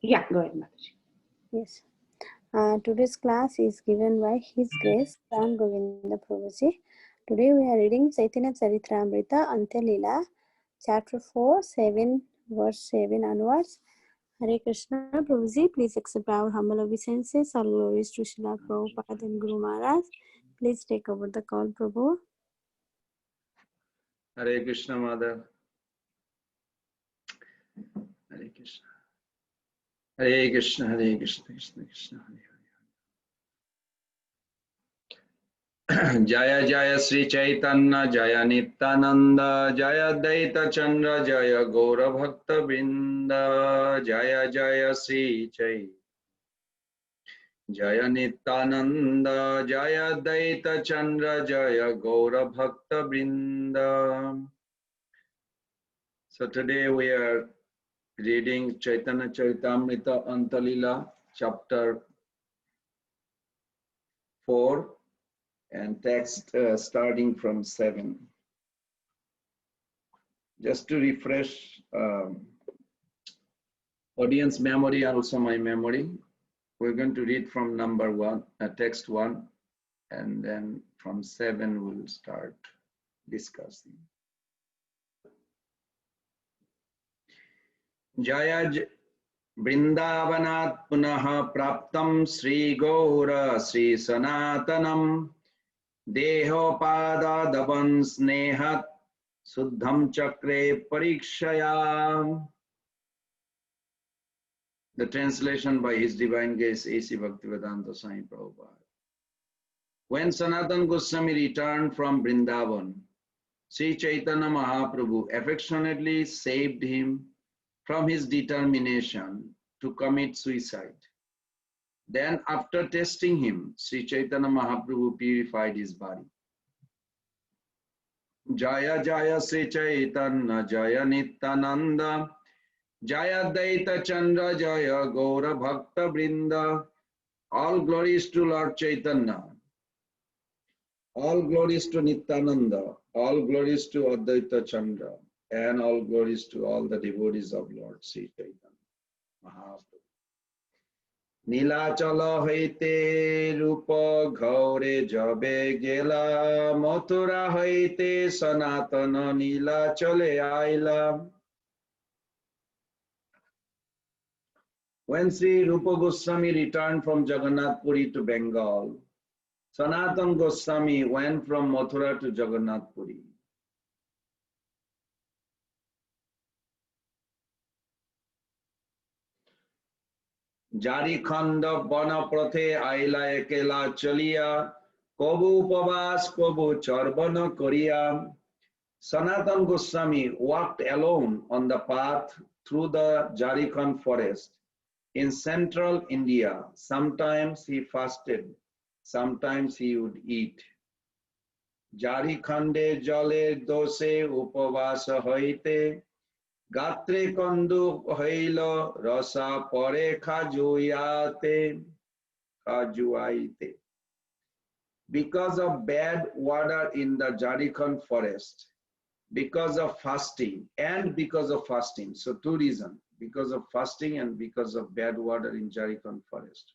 Yeah, go ahead, Mataji. Yes. Today's class is given by His Grace Pran Govinda Prabhuji. Today we are reading Caitanya Caritamrta Antya Leela, Chapter 4, 7, verse 7 onwards. Hare Krishna, Prabhuji, please accept our humble obeisances. All glories to Srila Prabhupada and Guru Maharaj. Please take over the call, Prabhu. Hare Krishna, Mother. Hare Krishna. Hare Krishna, Hare Krishna, Krishna Krishna, Hare Hare. Jaya Jaya Sri Chaitanya, Jaya Nityananda, Jaya Daita Chandra, Jaya Gaura Bhakta Vrinda, Jaya Jaya Sri Chaitanya. Jaya Nityananda, Jaya Daita Chandra, Jaya Gaura Bhakta Vrinda. So today we are reading Caitanya Caritamrta Antya Leela, chapter 4, and text starting from 7. Just to refresh audience memory and also my memory, we're going to read from number 1, text 1, and then from 7 we'll start discussing. Jaya Vrindavanat punaha praptam Sri Gaura Sri Sanatanam Dehopada davan snehat Suddham Chakre Parikshaya. The translation by His Divine Grace A.C. Bhaktivedanta Swami Prabhupada. When Sanatana Goswami returned from Vrindavan, Sri Chaitanya Mahaprabhu affectionately saved him from his determination to commit suicide. Then, after testing him, Sri Chaitanya Mahaprabhu purified his body. Jaya Jaya Sri Chaitanya, Jaya Nityananda, Jaya Daita Chandra, Jaya Gaura Bhakta Vrinda. All glories to Lord Chaitanya. All glories to Nityananda. All glories to Advaita Chandra. And all glories to all the devotees of Lord Sri Chaitanya Mahaprabhu. Nilachala haite rupa ghaure jabe gela mathura haite sanatana nilachale aila. When Sri Rupa Goswami returned from Jagannath Puri to Bengal, Sanatana Goswami went from Mathura to Jagannath Puri. Jari khanda bana prathe aila ekela chaliya, kobu upavas kobu charbana koriya. Sanatana Goswami walked alone on the path through the Jarikhand forest in central India. Sometimes he fasted, sometimes he would eat. Jarikhande jale dose upavasa hoite, gatre kandu hoilo rasa pore khajuaite. Because of bad water in the Jarikhand forest, because of fasting and because of fasting. So two reasons, because of fasting and because of bad water in Jarikhand forest.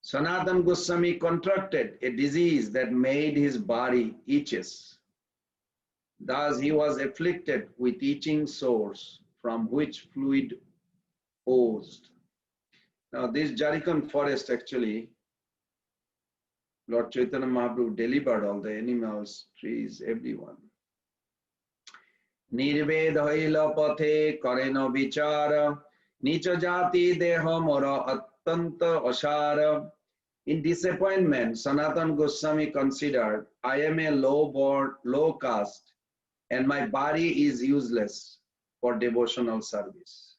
Sanatana Goswami contracted a disease that made his body itches. Thus he was afflicted with itching sores from which fluid oozed. Now this Jarikhand forest actually, Lord Chaitanya Mahaprabhu delivered all the animals, trees, everyone. Nirved haila pathe karena vichara, nicha jati deha mora attanta ashara. In disappointment, Sanatana Goswami considered, I am a low-born, low caste, and my body is useless for devotional service.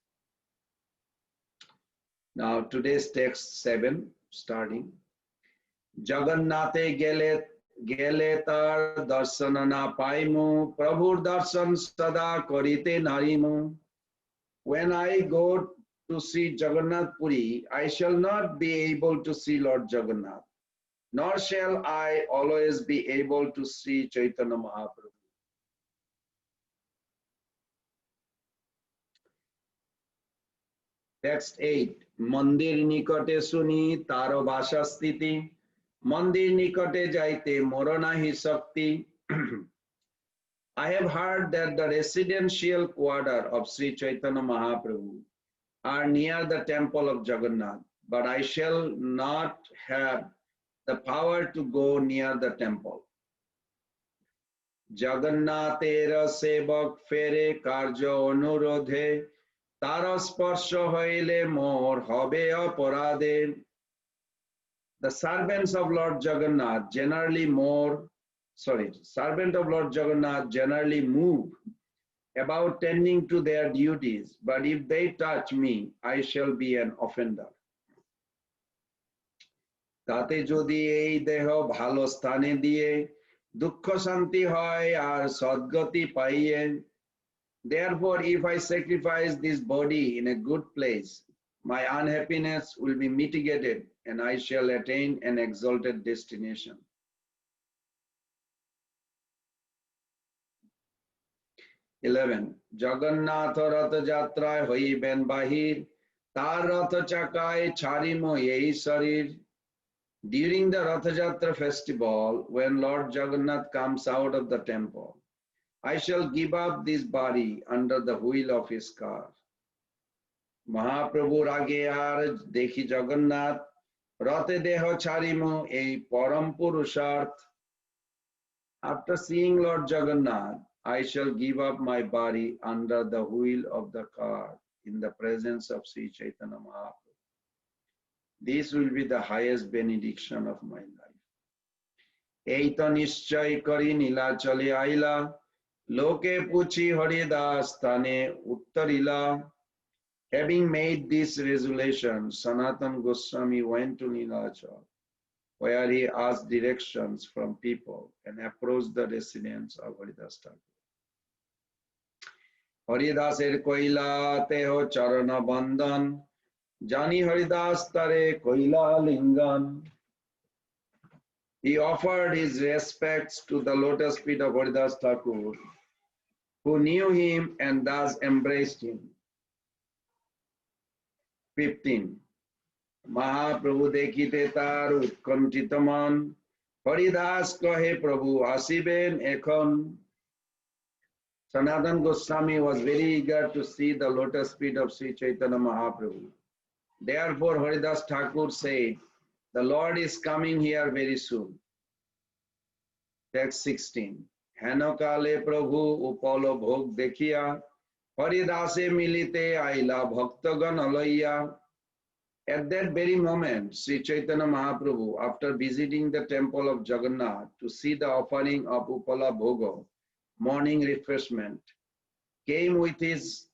Now today's text 7, starting. Jagannathe gele tar darsana na paimu, Prabhur darshan sada karite narimu. When I go to see Jagannath Puri, I shall not be able to see Lord Jagannath, nor shall I always be able to see Chaitanya Mahaprabhu. Text 8. Mandir nikate suni taro basha sthiti. Mandir nikate jaite moranahi sakti. I have heard that the residential quarter of Sri Chaitanya Mahaprabhu are near the temple of Jagannath, but I shall not have the power to go near the temple. Jagannatera sevak fere karjo anurodhe tara sparsha hoile mor hobe aparade. The servants of Lord Jagannath generally servant of Lord Jagannath generally move about tending to their duties, but if they touch me, I shall be an offender. তাতে যদি এই দেহ ভালো স্থানে দিয়ে দুঃখ শান্তি হয় আর সদ্গতি পাইয়ে, therefore if I sacrifice this body in a good place, my unhappiness will be mitigated and I shall attain an exalted destination. 11. Jagannath রথযাত্রায় হইবেন বাহির, তার রথ চাকায় ছাড়িম এই শরীর. During the Ratha Jatra festival, when Lord Jagannath comes out of the temple, I shall give up this body under the wheel of his car. Mahaprabhu age ar dekhi Jagannath, rate deho charimu ei param purusharth. After seeing Lord Jagannath, I shall give up my body under the wheel of the car in the presence of Sri Chaitanya Mahaprabhu. This will be the highest benediction of my life. Eita nischay kari nilachale aila, loke puchi haridas tane uttarila. Having made this resolution, Sanatana Goswami went to Nilachal, where he asked directions from people and approached the residence of Haridas Thakur. Haridaser koila teho charana bandhan, Jani Haridas Tare Koila Lingan. He offered his respects to the lotus feet of Haridas Thakur, who knew him and thus embraced him. 15. Mahaprabhu dekhite tar utkanthita man, Haridas kahe Prabhu asiben ekhon. Sanatana Goswami was very eager to see the lotus feet of Sri Chaitanya Mahaprabhu. Therefore, Haridas Thakur said, the Lord is coming here very soon. Text 16. Henokale Prabhu upalo bhog dekhiya, Haridase milite aila bhaktagan alaiya. At that very moment, Sri Chaitanya Mahaprabhu, after visiting the temple of Jagannath to see the offering of Upala Bhoga, morning refreshment, came with his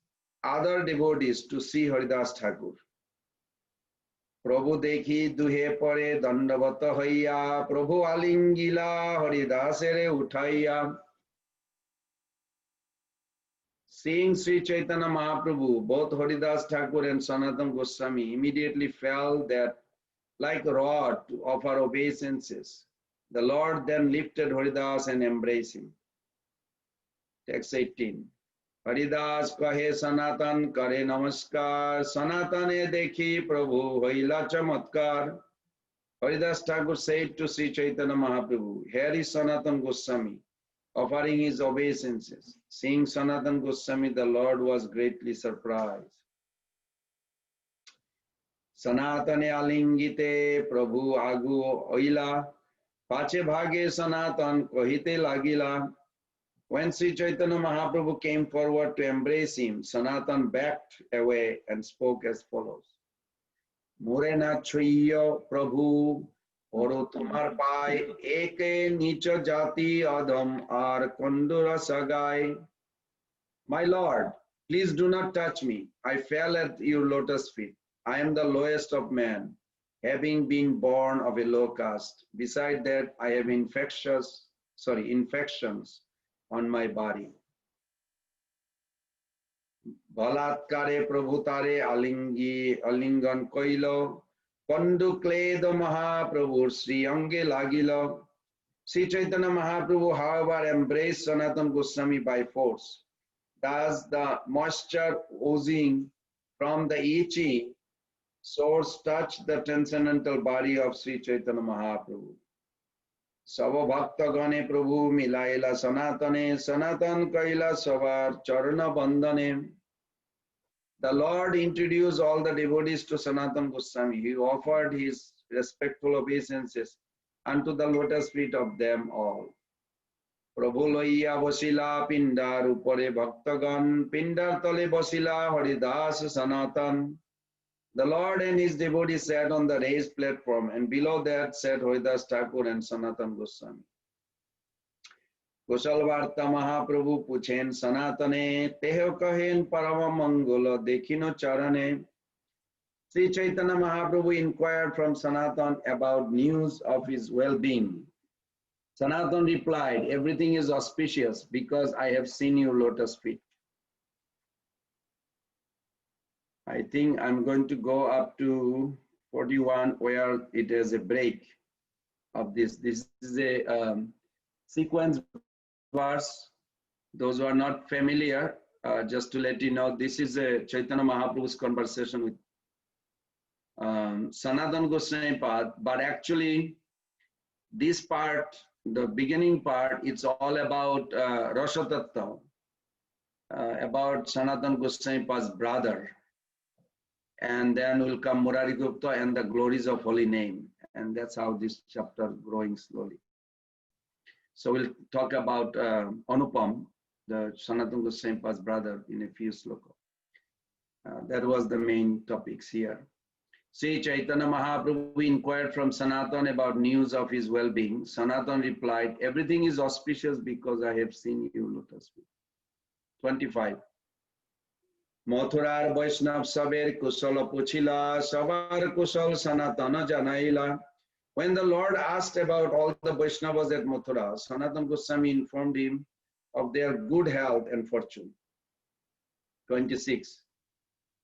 other devotees to see Haridas Thakur. Prabhu dekhi duhe pore dandavata hoiya, Prabhu alingila Haridasere uthaiya. Seeing Sri Chaitanya Mahaprabhu, both Haridas Thakur and Sanatana Goswami immediately fell that like a rod to offer obeisances. The Lord then lifted Haridas and embraced him. Text 18. Haridas kahe Sanatan kare namaskar, Sanatane dekhi Prabhu hoila chamatkar. Haridas Thakur said to Sri Chaitanya Mahaprabhu, here is Sanatana Goswami offering his obeisances. Seeing Sanatana Goswami, the Lord was greatly surprised. Sanatane alingite Prabhu agu oila, pache bhage Sanatan kohite lagila. When Sri Chaitanya Mahaprabhu came forward to embrace him, Sanatan backed away and spoke as follows. Murena chuiyo Prabhu, oro tumar pai, eke nicha jati adham ar kondura sagai. My Lord, please do not touch me. I fell at your lotus feet. I am the lowest of men, having been born of a low caste. Beside that, I have infections on my body. Balatkare Prabhutare alingan koilo, Pandu kledo Mahaprabhu Sri Ange lagilo. Sri Chaitanya Mahaprabhu, however, embraced Sanatana Goswami by force. Thus, the moisture oozing from the itchy source touched the transcendental body of Sri Chaitanya Mahaprabhu. Sava Bhakta Gane Prabhu Milaila Sanatane Sanatan Kaila Savar Charana Bandhane. The Lord introduced all the devotees to Sanatan Goswami. He offered his respectful obeisances unto the lotus feet of them all. Prabhu loiya basila pindar upare bhaktagan pindar tale basila Haridas Sanatan. The Lord and his devotees sat on the raised platform, and below that sat Haridas Thakur and Sanatan Goswami. Kushal Varta Mahaprabhu puchen Sanatane teho kahen parama mangala dekhino charane. Sri Chaitanya Mahaprabhu inquired from Sanatan about news of his well-being. Sanatan replied, everything is auspicious because I have seen your lotus feet. I think I'm going to go up to 41 where it has a break of this. This is a sequence verse. Those who are not familiar, just to let you know, this is a Chaitanya Mahaprabhu's conversation with Sanatan Goswami Pad, but actually this part, the beginning part, it's all about Rasa Tattva, about Sanatan Goswami Pad's brother. And then will come Murari Gupta and the glories of holy name. And that's how this chapter growing slowly. So we'll talk about Anupam, the Sanatan Goswami Pad's brother, in a few slokas. That was the main topics here. Sri Chaitanya Mahaprabhu inquired from Sanatan about news of his well-being. Sanatan replied, everything is auspicious because I have seen you lotus feet. 25. Mathurar Vaishnav Saber Kusala Puchila Sabar Kusal Sanatana Janaila. When the Lord asked about all the Vaishnavas at Mathura, Sanatan Goswami informed him of their good health and fortune. 26.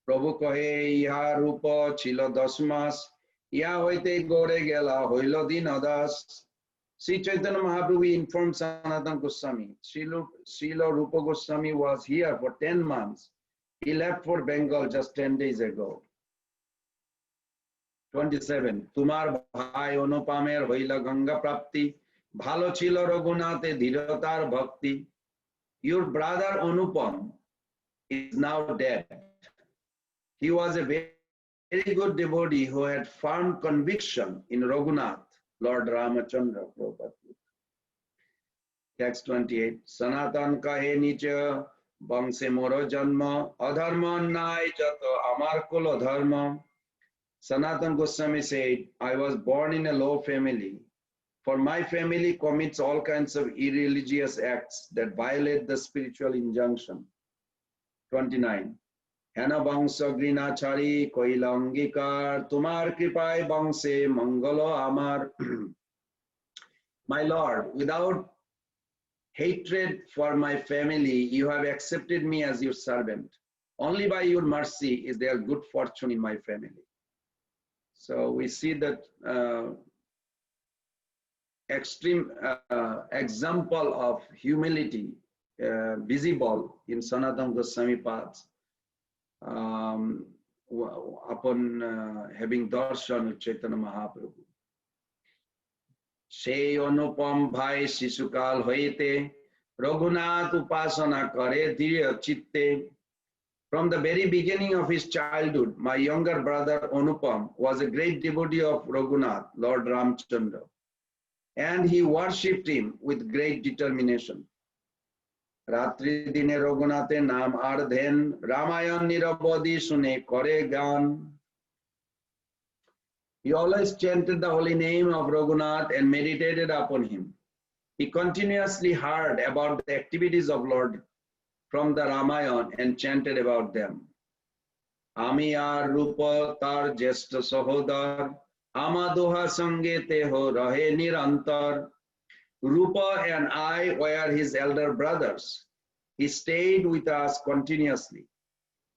Prabhu Kahe Iha Rupa Chila Dasmas Iha Hoite Gore Gela Hoilo Dinadas. Sri Chaitanya Mahaprabhu informed Sanatan Goswami, Srila Rupa Goswami was here for 10 months. He left for Bengal just 10 days ago. 27. Tumar bhai Anupamer hoila Ganga Prapti, bhalo chilo Raghunate dhiratar bhakti. Your brother Anupam is now dead. He was a very good devotee who had firm conviction in Raghunath, Lord Ramachandra Prabhupada. Text 28. Sanatan kahe nicha Bangse moro janma adharma nai jato amar kulo dharma. Sanatan Goswami said, I was born in a low family. For my family commits all kinds of irreligious acts that violate the spiritual injunction. 29. Hena bangsa grinachari koila angikar tumar kripai bangse mangalo amar. My Lord, without hatred for my family, you have accepted me as your servant. Only by your mercy is there good fortune in my family. So we see that extreme example of humility visible in Sanatan Goswami Paths upon having darshan with Chaitanya Mahaprabhu. Shei Anupam Bhai Sisukal Hoite Raghunath Upasana Kare Dhirya Chitte. From the very beginning of his childhood, my younger brother Anupam was a great devotee of Raghunath, Lord Ramchandra, and he worshipped him with great determination. Ratri dine Raghunathe naam ardhen Ramayan nirabodhi sune kore gan. He always chanted the holy name of Raghunath and meditated upon him. He continuously heard about the activities of Lord from the Ramayana and chanted about them. Ami ar rupa tar jeshta sahodar amadoha sange teho rahe nirantar. Rupa and I were his elder brothers. He stayed with us continuously.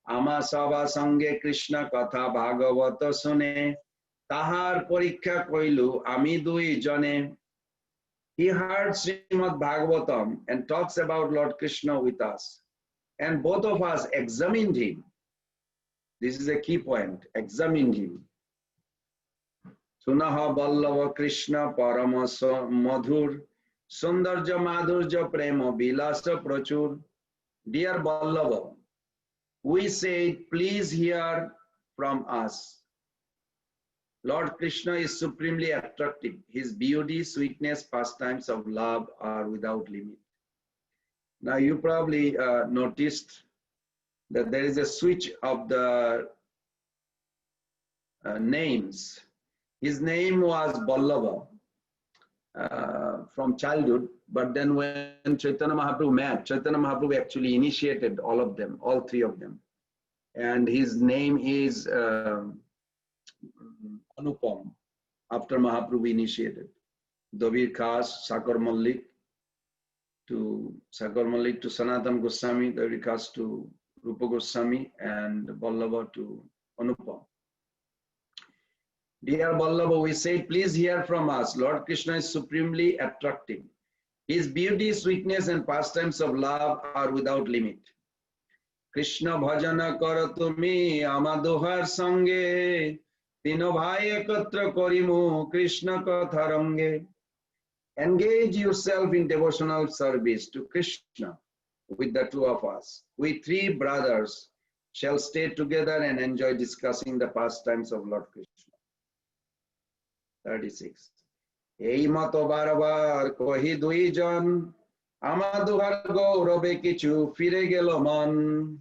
Ama sava sange Krishna katha bhagavata sune tahar porikkha koilu ami dui jane. He heard Srimad Bhagavatam and talks about Lord Krishna with us. And both of us examined him. This is a key point. Examine him. Sunaha Ballava Krishna Paramasa Madhur Sundarja Madhurja Prema Vilasa Prachur. Dear Ballava, we say, please hear from us. Lord Krishna is supremely attractive. His beauty, sweetness, pastimes of love are without limit. Now you probably noticed that there is a switch of the names. His name was Ballava from childhood, but then when Chaitanya Mahaprabhu met, Chaitanya Mahaprabhu actually initiated all of them, all three of them. And his name is Anupam, after Mahaprabhu initiated. Dabir Khas, Sakar Malik to Sanatan Goswami, Dabir Khas to Rupa Goswami, and Ballava to Anupam. Dear Ballava, we say, please hear from us. Lord Krishna is supremely attractive. His beauty, sweetness, and pastimes of love are without limit. Krishna bhajana karo tumi amadohar sange tino bhai ekatra korimu Krishna katharange. Engage yourself in devotional service to Krishna with the two of us. We three brothers shall stay together and enjoy discussing the pastimes of Lord Krishna. 36. Ei mato barabar kohi duijan amaduhar gaurabe kichu fire gelo man.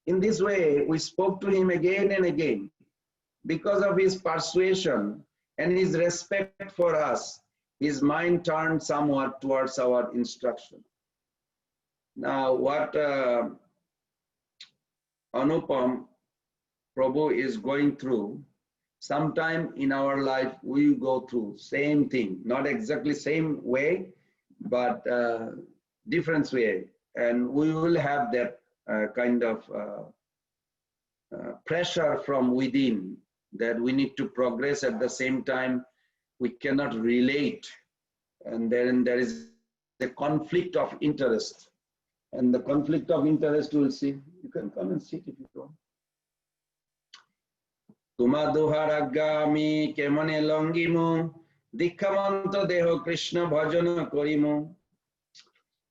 In this way, we spoke to him again and again. Because of his persuasion and his respect for us, his mind turned somewhat towards our instruction. Now, what Anupam Prabhu is going through, sometime in our life we go through same thing, not exactly same way, but different way, and we will have that kind of pressure from within that we need to progress. At the same time we cannot relate, and then there is a conflict of interest, and the conflict of interest we'll see. You can come and sit if you want. Tuma duharagami kemane longimu dikhamanto deho Krishna bhajana korimu.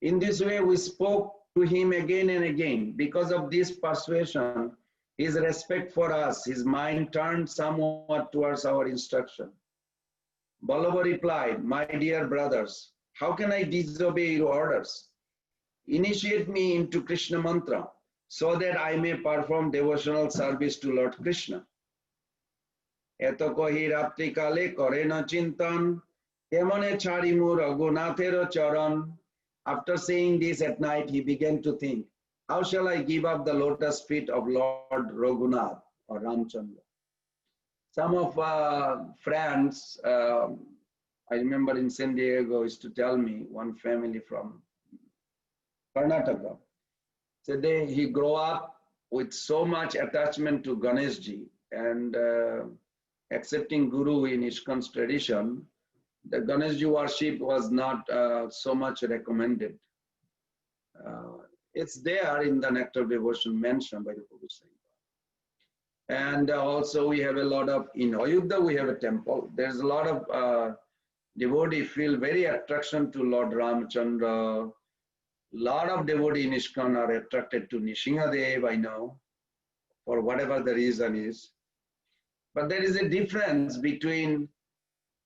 In this way we spoke to him again and again. Because of this persuasion, his respect for us, his mind turned somewhat towards our instruction. Ballava replied, my dear brothers, how can I disobey your orders? Initiate me into Krishna mantra so that I may perform devotional service to Lord Krishna. Eto kohi ratri kale kore na chintan kemane charimu raghunathero charan. After saying this at night, he began to think, how shall I give up the lotus feet of Lord Raghunath or Ramchandra? Some of friends, I remember in San Diego, used to tell me, one family from Karnataka, said he grew up with so much attachment to Ganeshji, and accepting Guru in ISKCON's tradition, the Ganeshji worship was not so much recommended. It's there in the Nectar Devotion mentioned by the Prabhuji. And also we have a lot of, in Ayodhya we have a temple. There's a lot of devotees feel very attraction to Lord Ramchandra. Lot of devotees in ISKCON are attracted to Nishingadev, I know, for whatever the reason is. But there is a difference between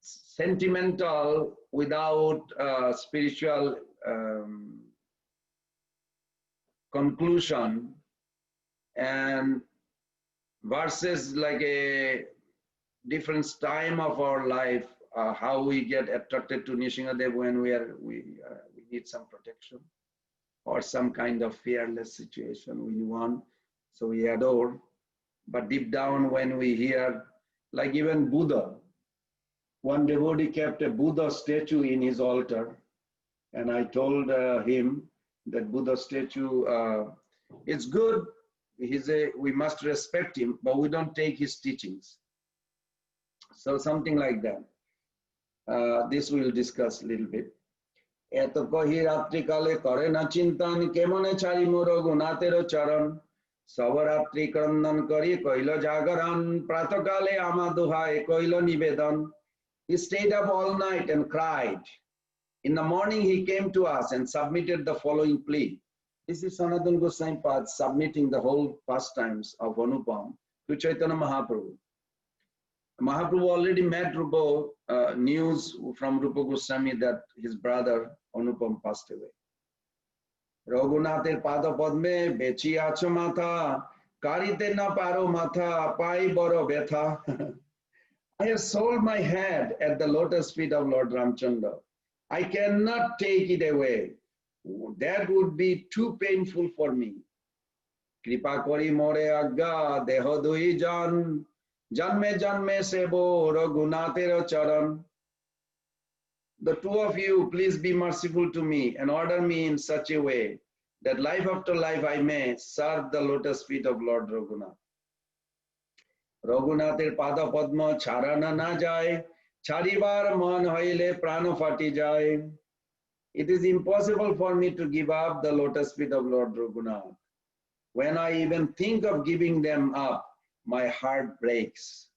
sentimental without spiritual conclusion and versus like a different time of our life, how we get attracted to Nishingadev when we need some protection or some kind of fearless situation we want, so we adore. But deep down when we hear, like even Buddha, one devotee kept a Buddha statue in his altar, and I told him that Buddha statue, it's good, we must respect him, but we don't take his teachings. So something like that. This we'll discuss a little bit. Eto kohi ratri kale kore na chintan kemone chari muro gunatero charan. Savaratri Krandan Kari Koila Jagaran Pratakale Amaduhai Koila Nivedan. He stayed up all night and cried. In the morning he came to us and submitted the following plea. This is Sanatana Goswami Pad submitting the whole pastimes of Anupam to Chaitanya Mahaprabhu. Mahaprabhu already met Rupa, news from Rupa Goswami that his brother Anupam passed away. Raghunather Pada Padme Bechi Acho Matha Karite na Paro Matha Pai Boro Betha. I have sold my head at the lotus feet of Lord Ramchandra. I cannot take it away. That would be too painful for me. Kripa kori more agga deho dui jan janme janme sebo Raghunather charan. The two of you, please be merciful to me and order me in such a way that life after life I may serve the lotus feet of Lord Raghunath. Raghunather pada padma charana na jai, charibar man hoile prana fati jai. It is impossible for me to give up the lotus feet of Lord Raghunath. When I even think of giving them up, my heart breaks.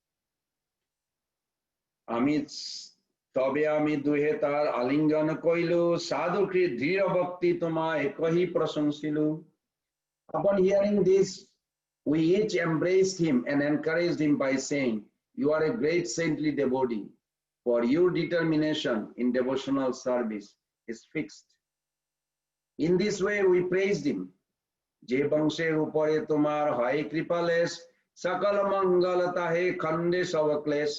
তবে আমি দুহে তার আলিঙ্গন কইলু সাধুকৃ দৃঢ় ভক্তি তোমায় কহি প্রশংসিলু. Upon hearing this, we each embraced him and encouraged him by saying, you are a great saintly devotee, for your determination in devotional service is fixed. In this way we praised him. যে বংশের উপরে তোমার হয় কৃপালেশ সকল মঙ্গল তাহে খণ্ডে সবক্লেশ.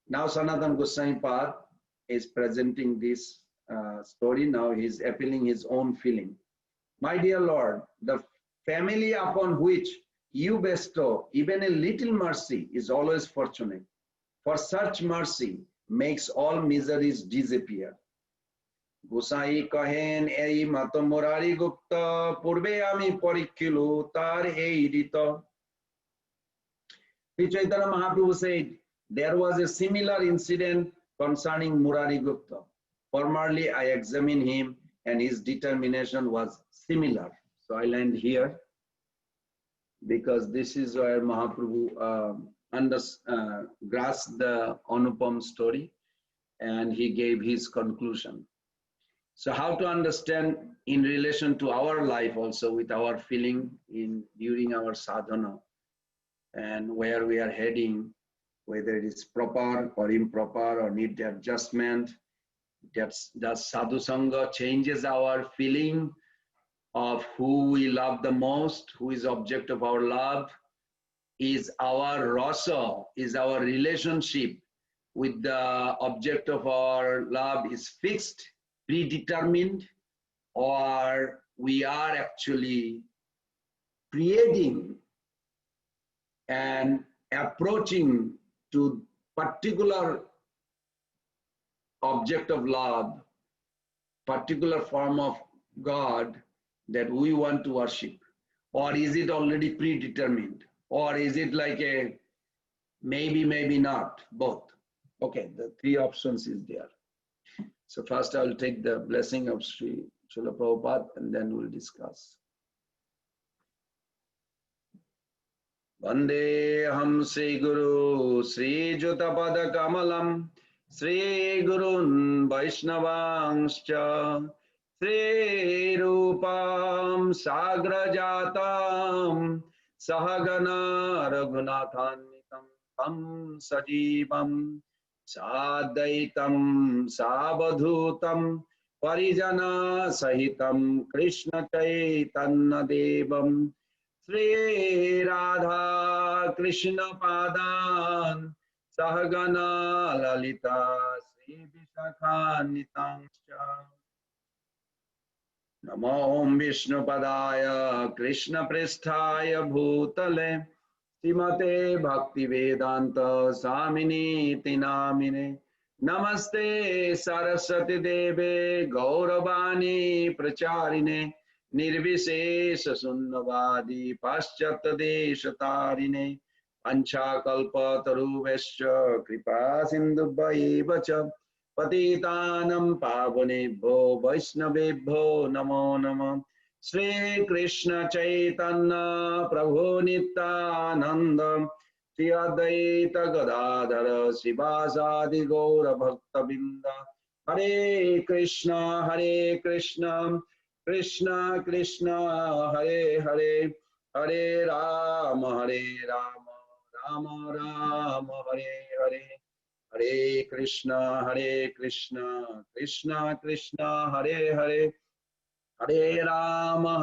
Now Sanatana Goswami Pad is presenting this story. Now he is appealing his own feeling. My dear Lord, the family upon which you bestow even a little mercy is always fortunate. For such mercy makes all miseries disappear. Gosai kahen ei mato Murari Gupta purbe ami porikilu tar ei rita. Sri Chaitanya Mahaprabhu said, there was a similar incident concerning Murari Gupta. Formerly, I examined him and his determination was similar. So I land here because this is where Mahaprabhu grasped the Anupam story and he gave his conclusion. So how to understand in relation to our life also with our feeling during our sadhana and where we are heading, whether it is proper or improper or need adjustment. Does sadhu sangha changes our feeling of who we love the most, who is object of our love? Is our rasa, is our relationship with the object of our love is fixed, predetermined, or we are actually creating and approaching to particular object of love, particular form of God that we want to worship? Or is it already predetermined? Or is it like a maybe, maybe not, both? Okay, the three options is there. So first I will take the blessing of Srila Prabhupada and then we'll discuss. Vandeham Sri Guru Sri Jutapada Kamalam Sri Gurun Vaishnavangscha Sri Rupam Sagrajatam Sahagana Raghunathannitam Tam Sajivam Sadaitam Sabadhutam Parijana Sahitam Krishna Caitanya Devam Sri Radha Krishna Padan Sahagana Lalita Sri Vishakhanitangscha. Namo Om Vishnu Padaya Krishna Pristhaya Bhutale Srimate Bhakti Vedanta Samini Tinamine. Namaste Saraswati Deve Gauravani Pracharine Nirvishesha Sunnavadi Paschata Deshatarine Pancha Kalpa Taruvesha Kripa Sindhubhaivacha Patitanam Pavanebho Vaishnavebho Namo Namo Sri Krishna Chaitanya Prabhu Nityananda Shri Advaita Gadadhara Sivasadi Gaura Bhakta Binda Hare Krishna Krishna Krishna Hare Hare Hare Rama Rama Rama Hare Hare Hare Krishna Krishna Krishna Hare Hare Hare Rama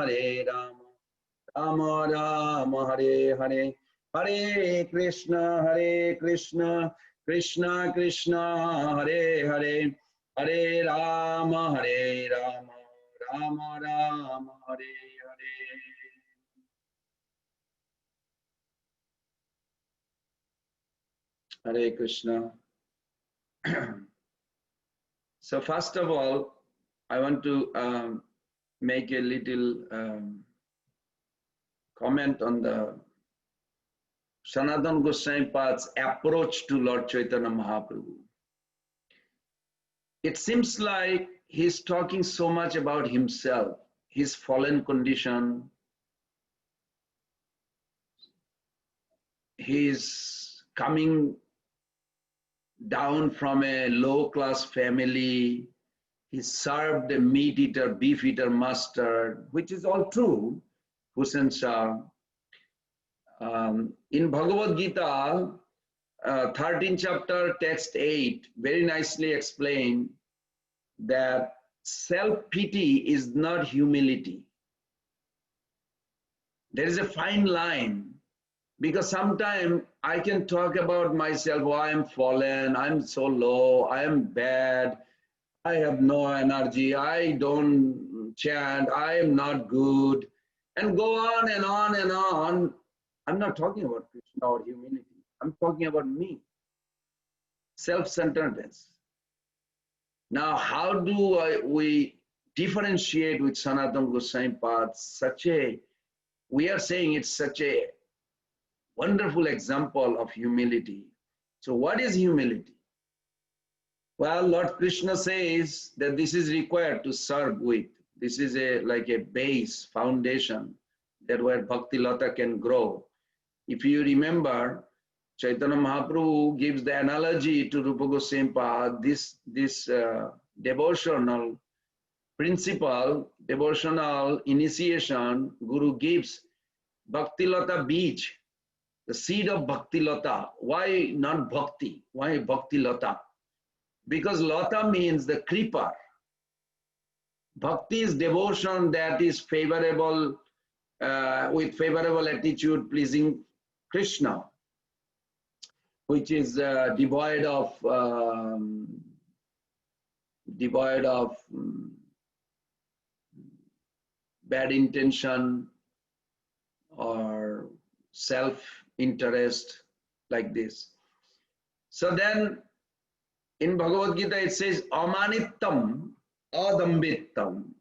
Rama Rama Hare Hare Hare Krishna Krishna Krishna Hare Hare Hare Rama Rama Rama Hare Hare. Hare Krishna. So first of all, I want to make a little comment on the Sanatana Goswami Pad's approach to Lord Chaitanya Mahaprabhu. It seems like he's talking so much about himself, his fallen condition, he's coming down from a low-class family, he served a meat-eater, beef-eater master, which is all true, Hussain Shah. In Bhagavad Gita, 13th chapter, text 8, very nicely explained that self-pity is not humility. There is a fine line, because sometimes I can talk about myself, oh, I am fallen, I'm so low, I am bad, I have no energy, I don't chant, I am not good, and go on and on and on. I'm not talking about Krishna or humility. I'm talking about me. Self-centeredness. Now, how do we differentiate with Sanatana Goswami Pad? We are saying it's such a wonderful example of humility. So what is humility? Well, Lord Krishna says that this is required to serve with. This is like a base, foundation, that where Bhakti Lata can grow. If you remember, Chaitanya Mahaprabhu gives the analogy to Rupa Goswami Pad, this devotional principle, devotional initiation, Guru gives Bhakti Lata Bij, the seed of Bhakti Lata. Why not Bhakti? Why Bhakti Lata? Because Lata means the creeper. Bhakti is devotion that is favorable, with favorable attitude, pleasing Krishna, which is devoid of bad intention or self-interest, like this. So then in Bhagavad Gita it says amanittam adambittam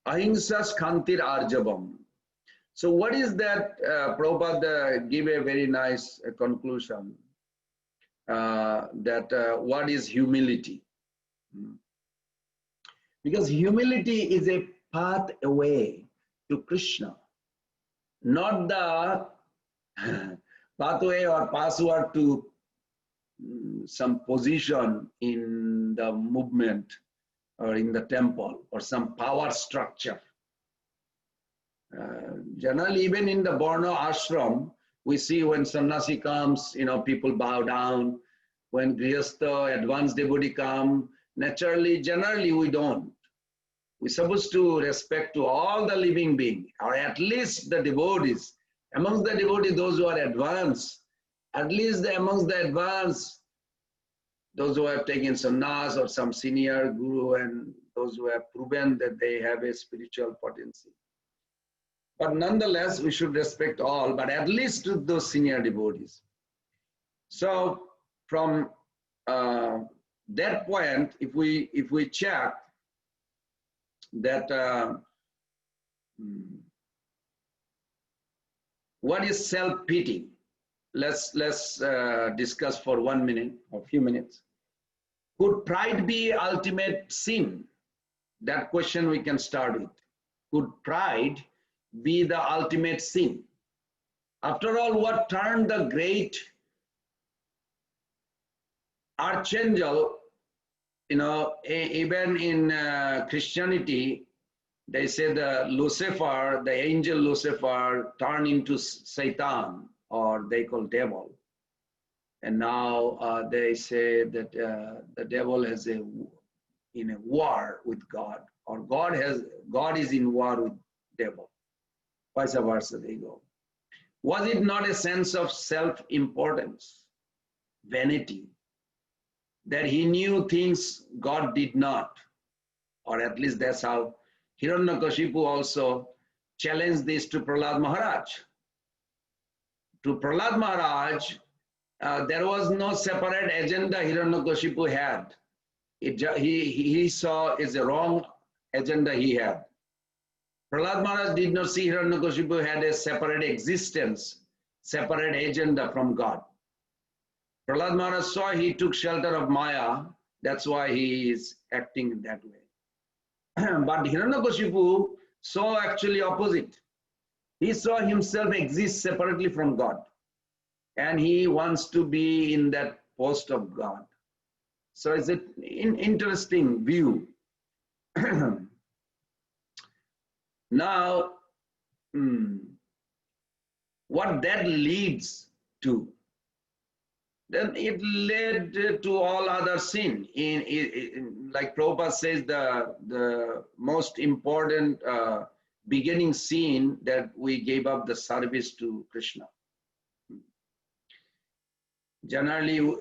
ahingsas khantir arjavam. So what is that? Prabhupada gave a very nice conclusion that what is humility? Because humility is a pathway to Krishna, not the pathway or password to some position in the movement or in the temple or some power structure. Generally, even in the Varna ashram, we see when sannyasi comes, people bow down. When grihastha, advanced devotee come, naturally, generally we don't. We're supposed to respect to all the living beings, or at least the devotees. Amongst the devotees, those who are advanced, at least amongst the advanced, those who have taken sannyas or some senior guru, and those who have proven that they have a spiritual potency. But nonetheless, we should respect all, but at least to those senior devotees. So from that point, if we check that what is self-pity, let's discuss for 1 minute or few minutes. Could pride be ultimate sin? That question we can start with. could pride be the ultimate sin? After all, what turned the great archangel, even in Christianity, they say the Lucifer, the angel Lucifer, turned into Satan, or they call devil. And now they say that the devil is in a war with God, or God is in war with devil. Vice versa, they go. Was it not a sense of self-importance, vanity, that he knew things God did not? Or at least that's how Hiranyakashipu also challenged this to Prahlad Maharaj. To Prahlad Maharaj, there was no separate agenda Hiranyakashipu had. He saw it's a wrong agenda he had. Prahlad Maharaj did not see Hiranyakashipu had a separate existence, separate agenda from God. Prahlad Maharaj saw he took shelter of Maya, that's why he is acting that way. But Hiranyakashipu saw actually opposite. He saw himself exist separately from God, and he wants to be in that post of God. So it's an interesting view. Now, what that leads to, then it led to all other sin. Like Prabhupada says, the most important beginning sin that we gave up the service to Krishna. Generally,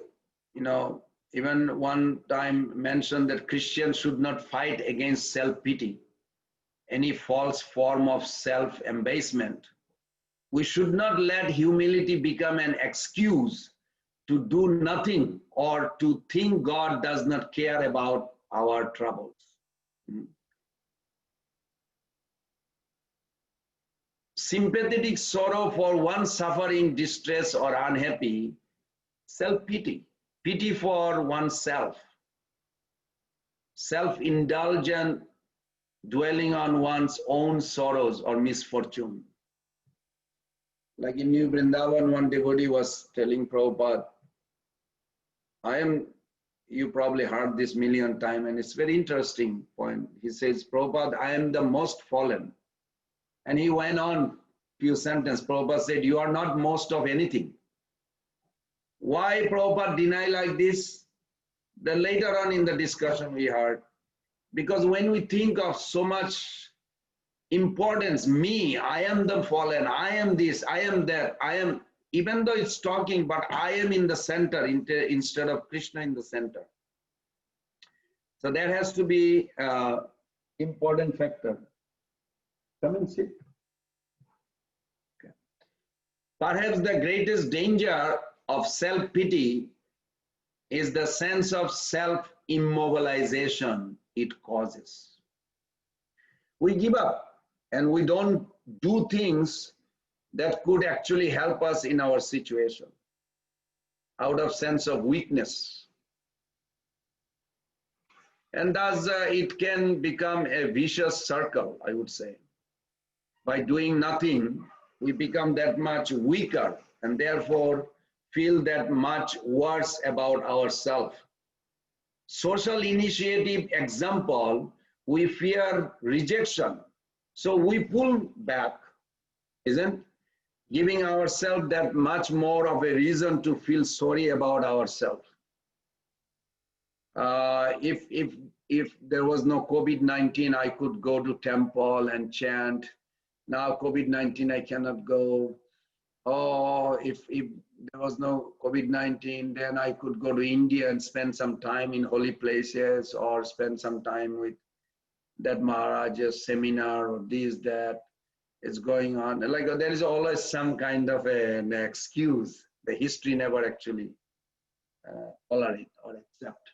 even one time mentioned that Christians should not fight against self-pity, any false form of self-abasement. We should not let humility become an excuse to do nothing or to think God does not care about our troubles. Sympathetic sorrow for one suffering, distress, or unhappy, self-pity, pity for oneself, self-indulgent dwelling on one's own sorrows or misfortune. Like in New Vrindavan, one devotee was telling Prabhupada, you probably heard this million times, and it's very interesting point. He says, Prabhupada, I am the most fallen. And he went on few sentences. Prabhupada said, you are not most of anything. Why Prabhupada deny like this? Then later on in the discussion we heard, because when we think of so much importance, me, I am the fallen, I am this, I am that, I am, even though it's talking, but I am in the center instead of Krishna in the center. So that has to be an important factor. Come and sit. Okay. Perhaps the greatest danger of self-pity is the sense of self-immobilization it causes. We give up and we don't do things that could actually help us in our situation out of sense of weakness. And thus it can become a vicious circle, I would say. By doing nothing, we become that much weaker and therefore feel that much worse about ourselves. Social initiative example, we fear rejection. So we pull back, isn't giving ourselves that much more of a reason to feel sorry about ourselves. If there was no COVID-19, I could go to temple and chant. Now COVID-19, I cannot go. Oh, if there was no COVID-19, then I could go to India and spend some time in holy places or spend some time with that Maharaj's seminar or this, that. It's going on. Like there is always some kind of an excuse. The history never actually tolerate or accept.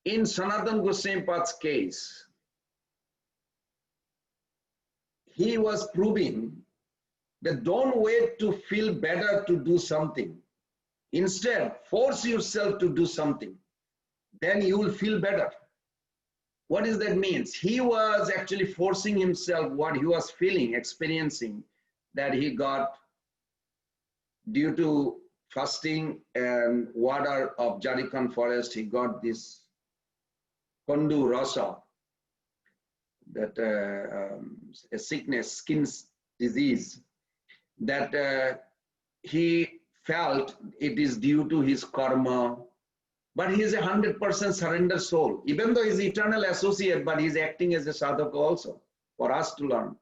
In Sanatana Goswami Pad's case, he was proving that don't wait to feel better to do something. Instead, force yourself to do something. Then you will feel better. What does that mean? He was actually forcing himself what he was feeling, experiencing, that he got due to fasting and water of Jarikan forest. He got this kondu rasa, that a sickness, skin disease, that he felt it is due to his karma. But he is 100% surrender soul. Even though he's eternal associate, but he's acting as a sadhaka also for us to learn.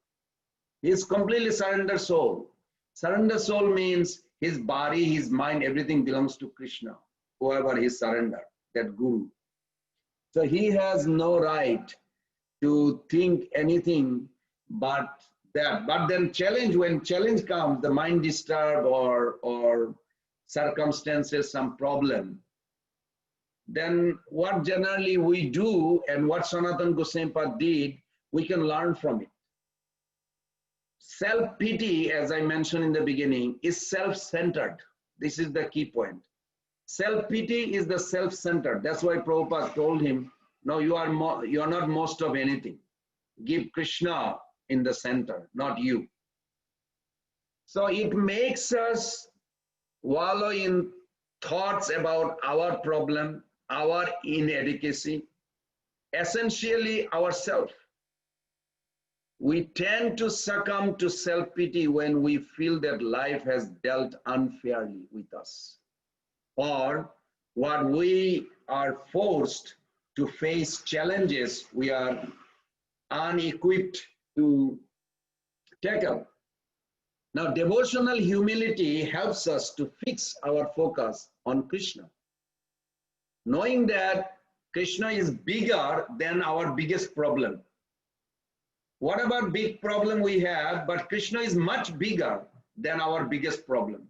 He is completely surrender soul. Surrender soul means his body, his mind, everything belongs to Krishna, whoever he surrender, that guru. So he has no right to think anything but that. But then when challenge comes, the mind disturb or circumstances, some problem, then what generally we do and what Sanatana Goswami did, we can learn from it. Self-pity, as I mentioned in the beginning, is self-centered. This is the key point. Self-pity is the self-centered. That's why Prabhupada told him, no, you are not most of anything. Give Krishna in the center, not you. So it makes us wallow in thoughts about our problem, our inadequacy, essentially ourself. We tend to succumb to self-pity when we feel that life has dealt unfairly with us, or what we are forced to face challenges we are unequipped to tackle. Now, devotional humility helps us to fix our focus on Krishna, knowing that Krishna is bigger than our biggest problem. What about big problem we have, but Krishna is much bigger than our biggest problem.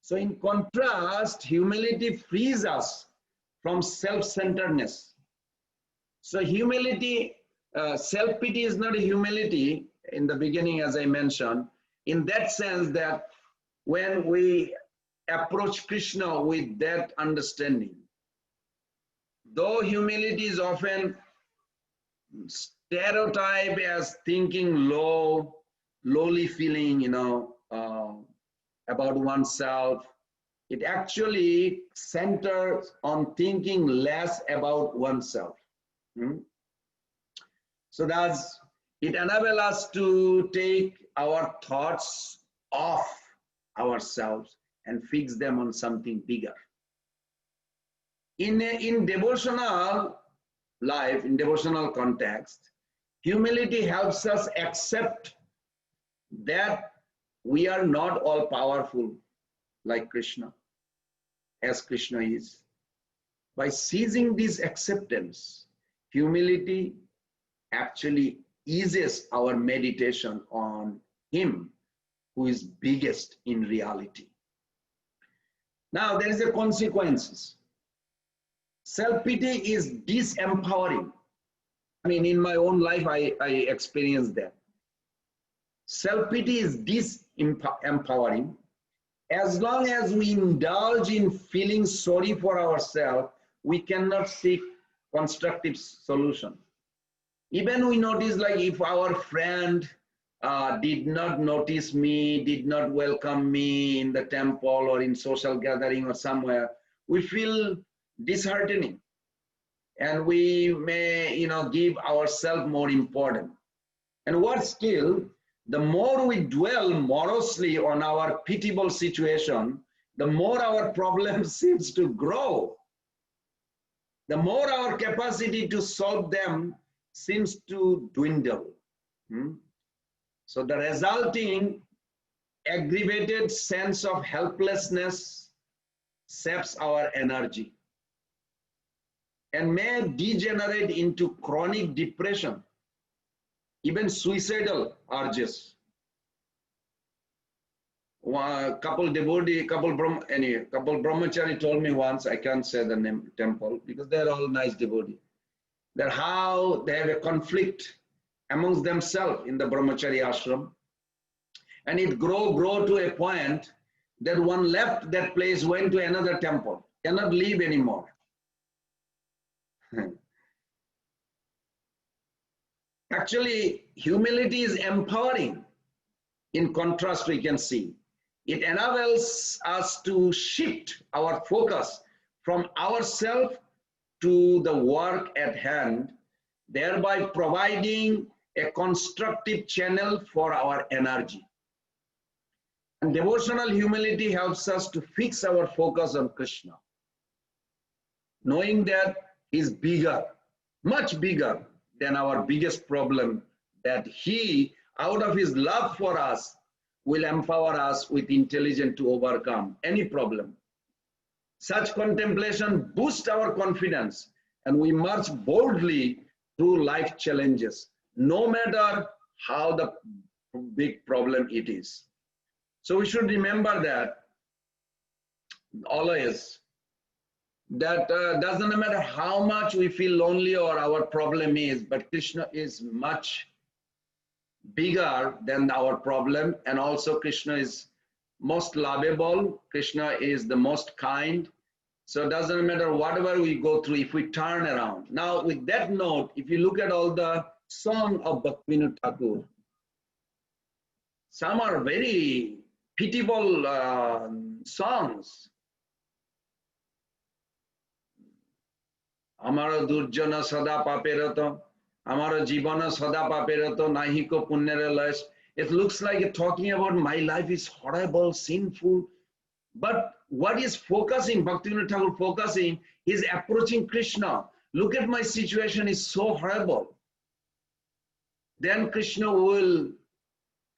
So in contrast, humility frees us from self-centeredness. So humility, self-pity is not a humility in the beginning, as I mentioned, in that sense that when we approach Krishna with that understanding, though humility is often stereotyped as thinking lowly feeling, about oneself, it actually centers on thinking less about oneself. So it enables us to take our thoughts off ourselves and fix them on something bigger. In devotional life, in devotional context, humility helps us accept that we are not all powerful like Krishna, as Krishna is. By seizing this acceptance, humility actually eases our meditation on Him who is biggest in reality. Now, there is a consequences. Self-pity is disempowering. I mean, in my own life, I experienced that. Self-pity is disempowering. As long as we indulge in feeling sorry for ourselves, we cannot seek constructive solution. Even we notice, like if our friend did not notice me, did not welcome me in the temple or in social gathering or somewhere, we feel disheartening. And we may, give ourselves more important. And what's still, the more we dwell morosely on our pitiable situation, the more our problem seems to grow. The more our capacity to solve them seems to dwindle. So the resulting aggravated sense of helplessness saps our energy and may degenerate into chronic depression, even suicidal urges. Couple brahmachari told me once, I can't say the name temple because they're all nice devotees, that how they have a conflict amongst themselves in the brahmachari ashram, and it grow to a point that one left that place, went to another temple, cannot leave anymore. Actually, humility is empowering. In contrast, we can see it enables us to shift our focus from ourselves to the work at hand, thereby providing a constructive channel for our energy. And devotional humility helps us to fix our focus on Krishna, knowing that He's bigger, much bigger than our biggest problem, that He, out of His love for us, will empower us with intelligence to overcome any problem. Such contemplation boosts our confidence and we march boldly through life challenges, no matter how the big problem it is. So we should remember that always, that doesn't matter how much we feel lonely or our problem is, but Krishna is much bigger than our problem, and also Krishna is most lovable. Krishna is the most kind. So it doesn't matter whatever we go through if we turn around. Now with that note, if you look at all the song of Bhaktivinoda Thakur, some are very pitiable songs. Amaro durjana sada paperato, amaro jivana sada paperato, nahiko punneralas. It looks like talking about my life is horrible, sinful. But what is focusing, Bhaktivinoda Thakur focusing, is approaching Krishna. Look at my situation is so horrible. Then Krishna will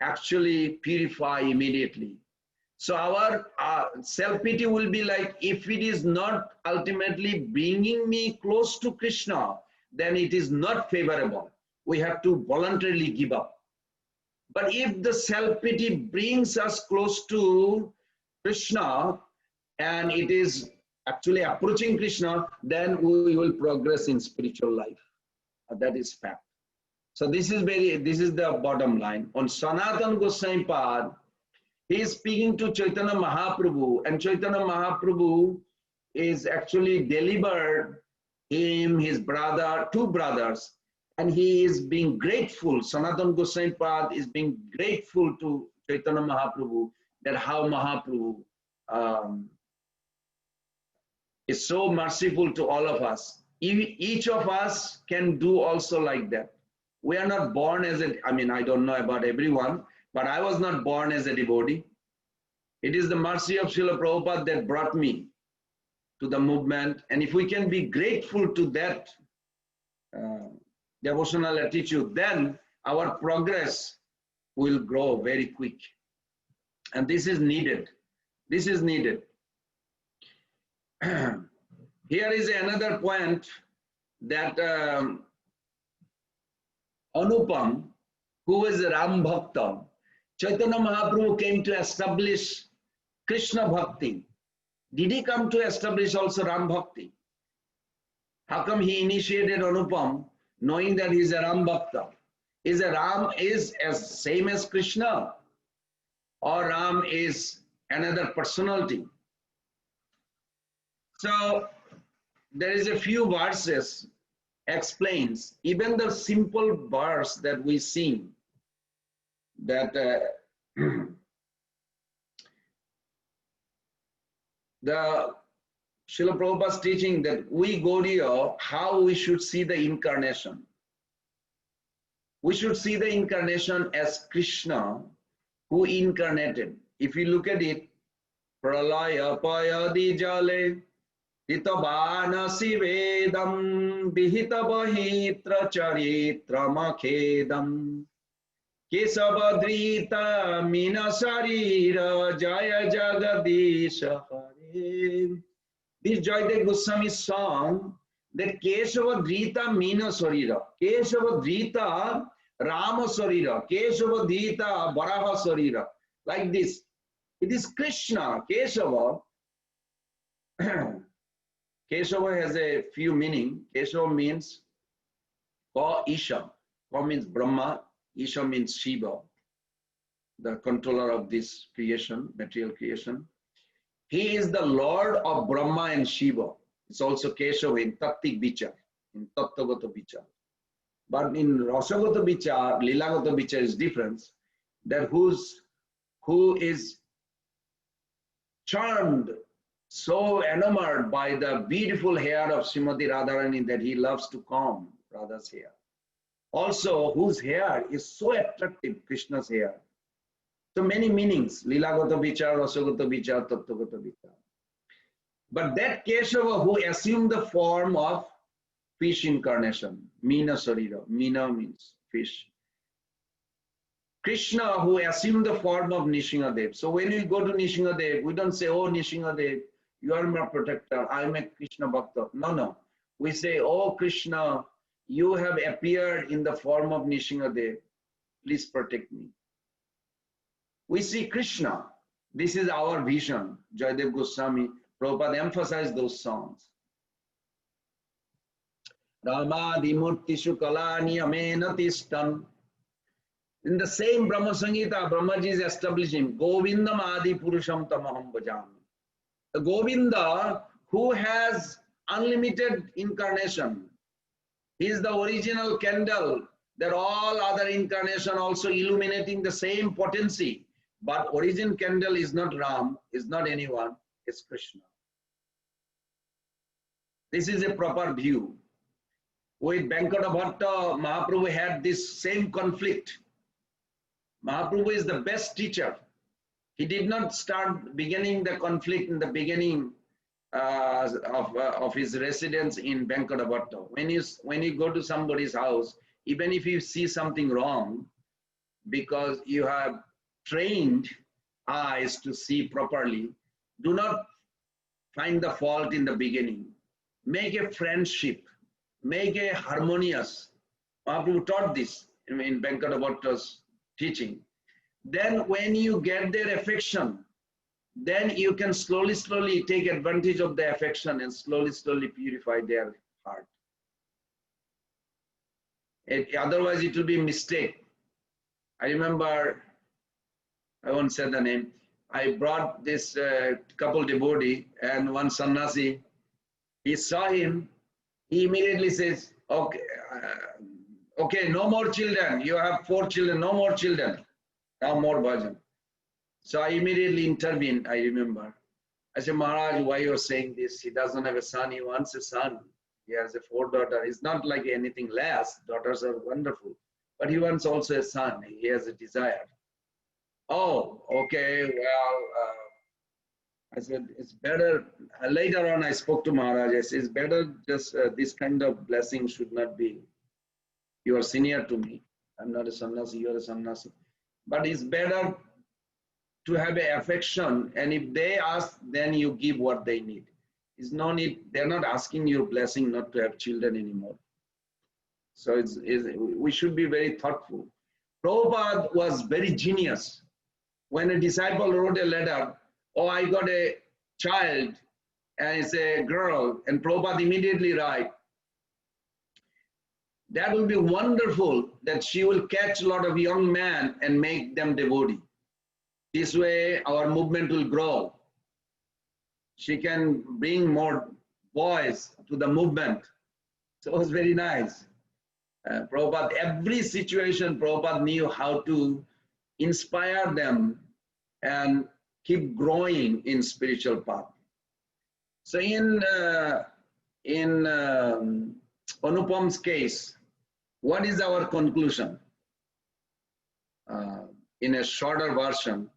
actually purify immediately. So our self-pity will be like, if it is not ultimately bringing me close to Krishna, then it is not favorable. We have to voluntarily give up. But if the self-pity brings us close to Krishna and it is actually approaching Krishna, then we will progress in spiritual life. That is fact. So this is the bottom line. On Sanatana Goswami Pad, he is speaking to Chaitanya Mahaprabhu, and Chaitanya Mahaprabhu is actually delivered him, his brother, two brothers, and he is being grateful. Sanatana Goswami Pad is being grateful to Chaitanya Mahaprabhu that how Mahaprabhu is so merciful to all of us. Each of us can do also like that. We are not born as I don't know about everyone, but I was not born as a devotee. It is the mercy of Srila Prabhupada that brought me to the movement. And if we can be grateful to that devotional attitude, then our progress will grow very quick. And this is needed. This is needed. Here is another point that Anupam, who is a Ram Bhakta, Chaitanya Mahaprabhu came to establish Krishna Bhakti. Did he come to establish also Ram Bhakti? How come he initiated Anupam knowing that he is a Ram Bhakta? Is a Ram is as same as Krishna? Or Ram is another personality? So there is a few verses explains, even the simple verse that we sing, that the Srila Prabhupada's teaching that we Gaudiya, how we should see the incarnation. We should see the incarnation as Krishna who incarnated. If you look at it, Pralaya Payadi Jale Hitabana Sivedam Vihitabahitra Charitra Makedam Kesavadrita Minasarira Jaya Jagadisha Hare. This Jaydev Goswami's song, that Kesavadrita Minasarira, Kesavadrita Rama Sarira, Kesavadrita Varaha Sarira, like this. It is Krishna, Kesava. Kesava has a few meaning. Kesava means Ka Isha. Ka means Brahma, Isha means Shiva, the controller of this creation, material creation. He is the Lord of Brahma and Shiva. It's also Kesava in Tattik Vichar, in Tattagata Vichar. But in Rasagata Vichar, Leelagata Vichar is different. That who is charmed, so enamored by the beautiful hair of Srimati Radharani that he loves to comb Radha's hair. Also, whose hair is so attractive, Krishna's hair. So many meanings, Leelagata Vichar, Rasagata Vichar, Tattvagata Vichar. But that Keshava who assumed the form of fish incarnation, Meena Sarira, Meena means fish. Krishna who assumed the form of Nishingadev. So when we go to Nishingadev, we don't say, oh Nishingadev, you are my protector, I am a Krishna Bhakta. No, no. We say, oh Krishna, you have appeared in the form of Nishingadev. Please protect me. We see Krishna. This is our vision. Jayadev Goswami, Prabhupada emphasized those songs. Ramadimurtishu kalani amena tishtan. In the same Brahma Samhita, Brahmaji is establishing Govindam Adi Purusham Tamaham Bhajami. The Govinda who has unlimited incarnation. He is the original candle that all other incarnation also illuminating the same potency. But origin candle is not Ram, is not anyone, it's Krishna. This is a proper view. With Venkata Bhatta, Mahaprabhu had this same conflict. Mahaprabhu is the best teacher. He did not start beginning the conflict in the beginning of his residence in Venkata Bhatta. When you go to somebody's house, even if you see something wrong, because you have trained eyes to see properly, do not find the fault in the beginning. Make a friendship, make a harmonious. Mahaprabhu taught this in Venkata Bhatta's teaching. Then when you get their affection, then you can slowly take advantage of the affection and slowly purify their heart. Otherwise it will be a mistake. I remember, I won't say the name, I brought this couple devotee and one sannyasi. He saw him, he immediately says, okay, okay, no more children. You have 4 children, no more children. Now more bhajan. So I immediately intervened, I remember. I said, Maharaj, why you are saying this? He doesn't have a son, he wants a son. He has 4 daughters. It's not like anything less. Daughters are wonderful. But he wants also a son. He has a desire. Oh, okay, well, I said, it's better. Later on, I spoke to Maharaj. I said, it's better just this kind of blessing should not be. You are senior to me. I'm not a sannyasi, you are a sannyasi. But it's better to have an affection, and if they ask, then you give what they need. It's no need, they're not asking your blessing not to have children anymore. So we should be very thoughtful. Prabhupada was very genius. When a disciple wrote a letter, oh, I got a child, and it's a girl, and Prabhupada immediately write, that will be wonderful that she will catch a lot of young men and make them devotee. This way our movement will grow. She can bring more boys to the movement. So it was very nice. Prabhupada, every situation, Prabhupada knew how to inspire them and keep growing in spiritual path. So in Anupam's case, what is our conclusion? In a shorter version,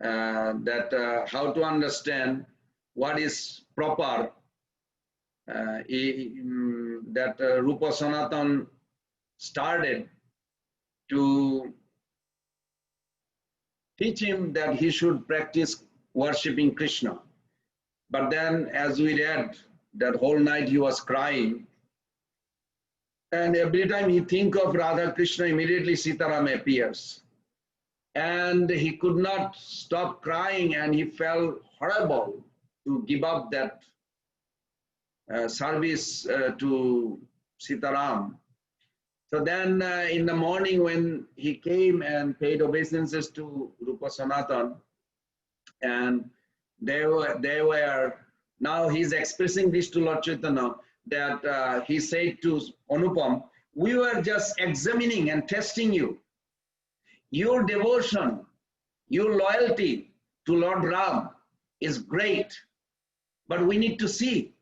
that how to understand what is proper, that Rupa Sanatan started to teach him that he should practice worshipping Krishna. But then, as we read, that whole night he was crying. And every time he think of Radha Krishna, immediately Sitaram appears. And he could not stop crying, and he felt horrible to give up that service to Sitaram. So then in the morning when he came and paid obeisances to Rupa Sanatan, and they were now he's expressing this to Lord Chaitanya, that he said to Anupam, we were just examining and testing you. Your devotion, your loyalty to Lord Ram is great, but we need to see.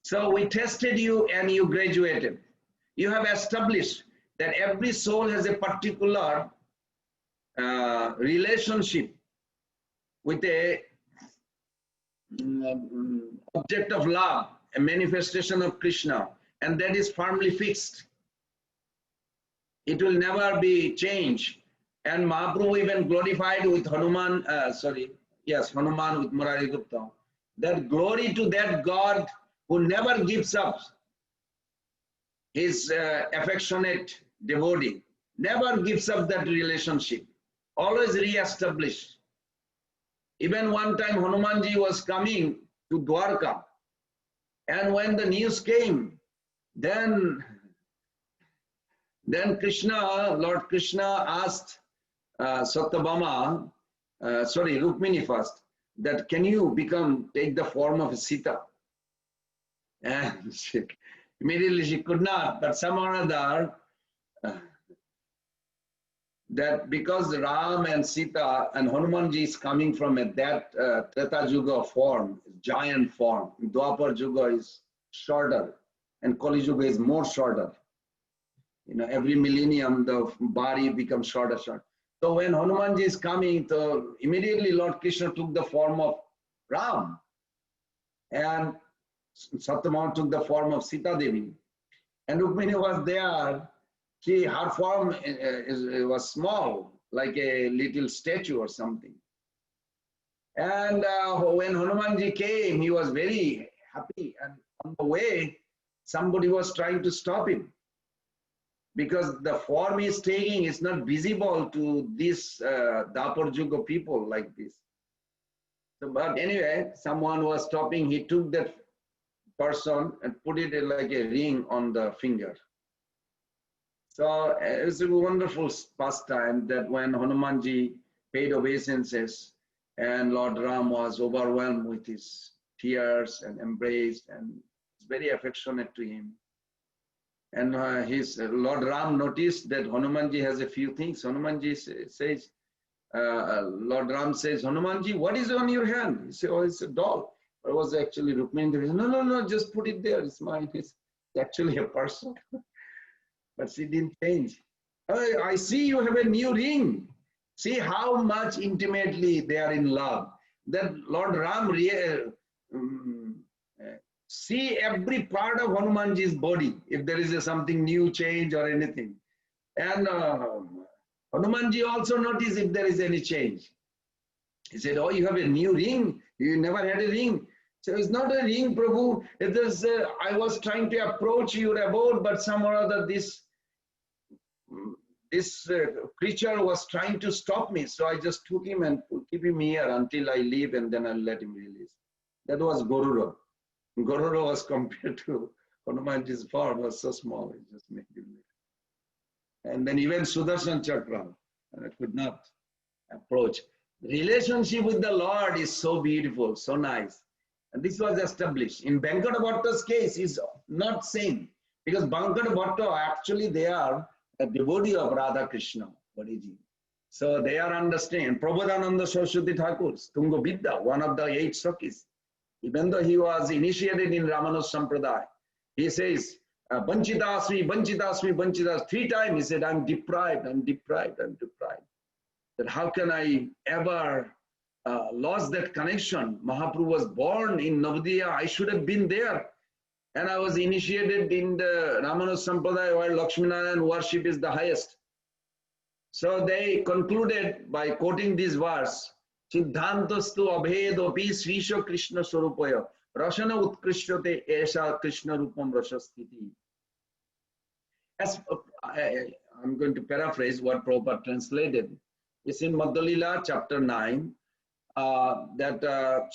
So we tested you and you graduated. You have established that every soul has a particular relationship with a object of love, a manifestation of Krishna, and that is firmly fixed. It will never be changed. And Mahaprabhu even glorified with Hanuman with Murari Gupta, that glory to that God who never gives up his affectionate devotee, never gives up that relationship, always re-established. Even one time Hanumanji was coming to Dwarka, and when the news came, then Lord Krishna asked Satyabhama, Rukmini first, that can you take the form of Sita? And immediately she could not, but somehow or other, that because Ram and Sita and Hanumanji is coming from that Treta Yuga form, giant form. Dwapar Yuga is shorter and Kali Yuga is more shorter. You know, every millennium the body becomes shorter. So when Hanumanji is coming, so immediately Lord Krishna took the form of Ram, and Satyabhama took the form of Sita Devi, and Rukmini was there. Her form was small, like a little statue or something. And when Hanumanji came, he was very happy, and on the way, somebody was trying to stop him, because the form he's taking is not visible to these Dwapar Yuga people like this. So, but anyway, someone was stopping. He took that person and put it like a ring on the finger. So it was a wonderful pastime that when Hanumanji paid obeisances and Lord Ram was overwhelmed with his tears and embraced and was very affectionate to him. And Lord Ram noticed that Hanumanji has a few things. Hanumanji says, Lord Ram says, Hanumanji, what is on your hand? He said, oh, it's a doll. But it was actually Rukmini. No, just put it there. It's mine. It's actually a person. But she didn't change. I see you have a new ring. See how much intimately they are in love. That Lord Ram see every part of Hanumanji's body, if there is something new change or anything. And Hanumanji also noticed if there is any change. He said, oh, you have a new ring. You never had a ring. So it's not a ring, Prabhu. It is, I was trying to approach your abode, but somehow or other this creature was trying to stop me. So I just took him and keep him here until I leave, and then I'll let him release. That was Garuda. Garuda was compared to Hanumanji's form was so small, it just made him live. And then even Sudarshan Chakra could not approach. The relationship with the Lord is so beautiful, so nice. And this was established. In Venkata Bhatta's case, is not same. Because Venkata Bhatta, actually they are a devotee of Radha Krishna, Prabhuji. So they are understanding. Prabodhananda Saraswati Thakur, Tunga Vidya, one of the 8 Sakhis, even though he was initiated in Ramanuja Sampradaya, he says, Banchitasmi, Banchitasmi, Banchitas. 3 times he said, I'm deprived, I'm deprived, I'm deprived. That how can I ever lost that connection? Mahaprabhu was born in Navadiya. I should have been there. And I was initiated in the Ramanuja Sampradaya where Lakshminarayan worship is the highest. So they concluded by quoting this verse, Siddhantastu abhedopi srisha Krishna swarupaya rasana utkrishyate esha Krishna rupam rasasthiti. As I'm going to paraphrase what Prabhupada translated. It's in Madhya Leela, chapter 9, that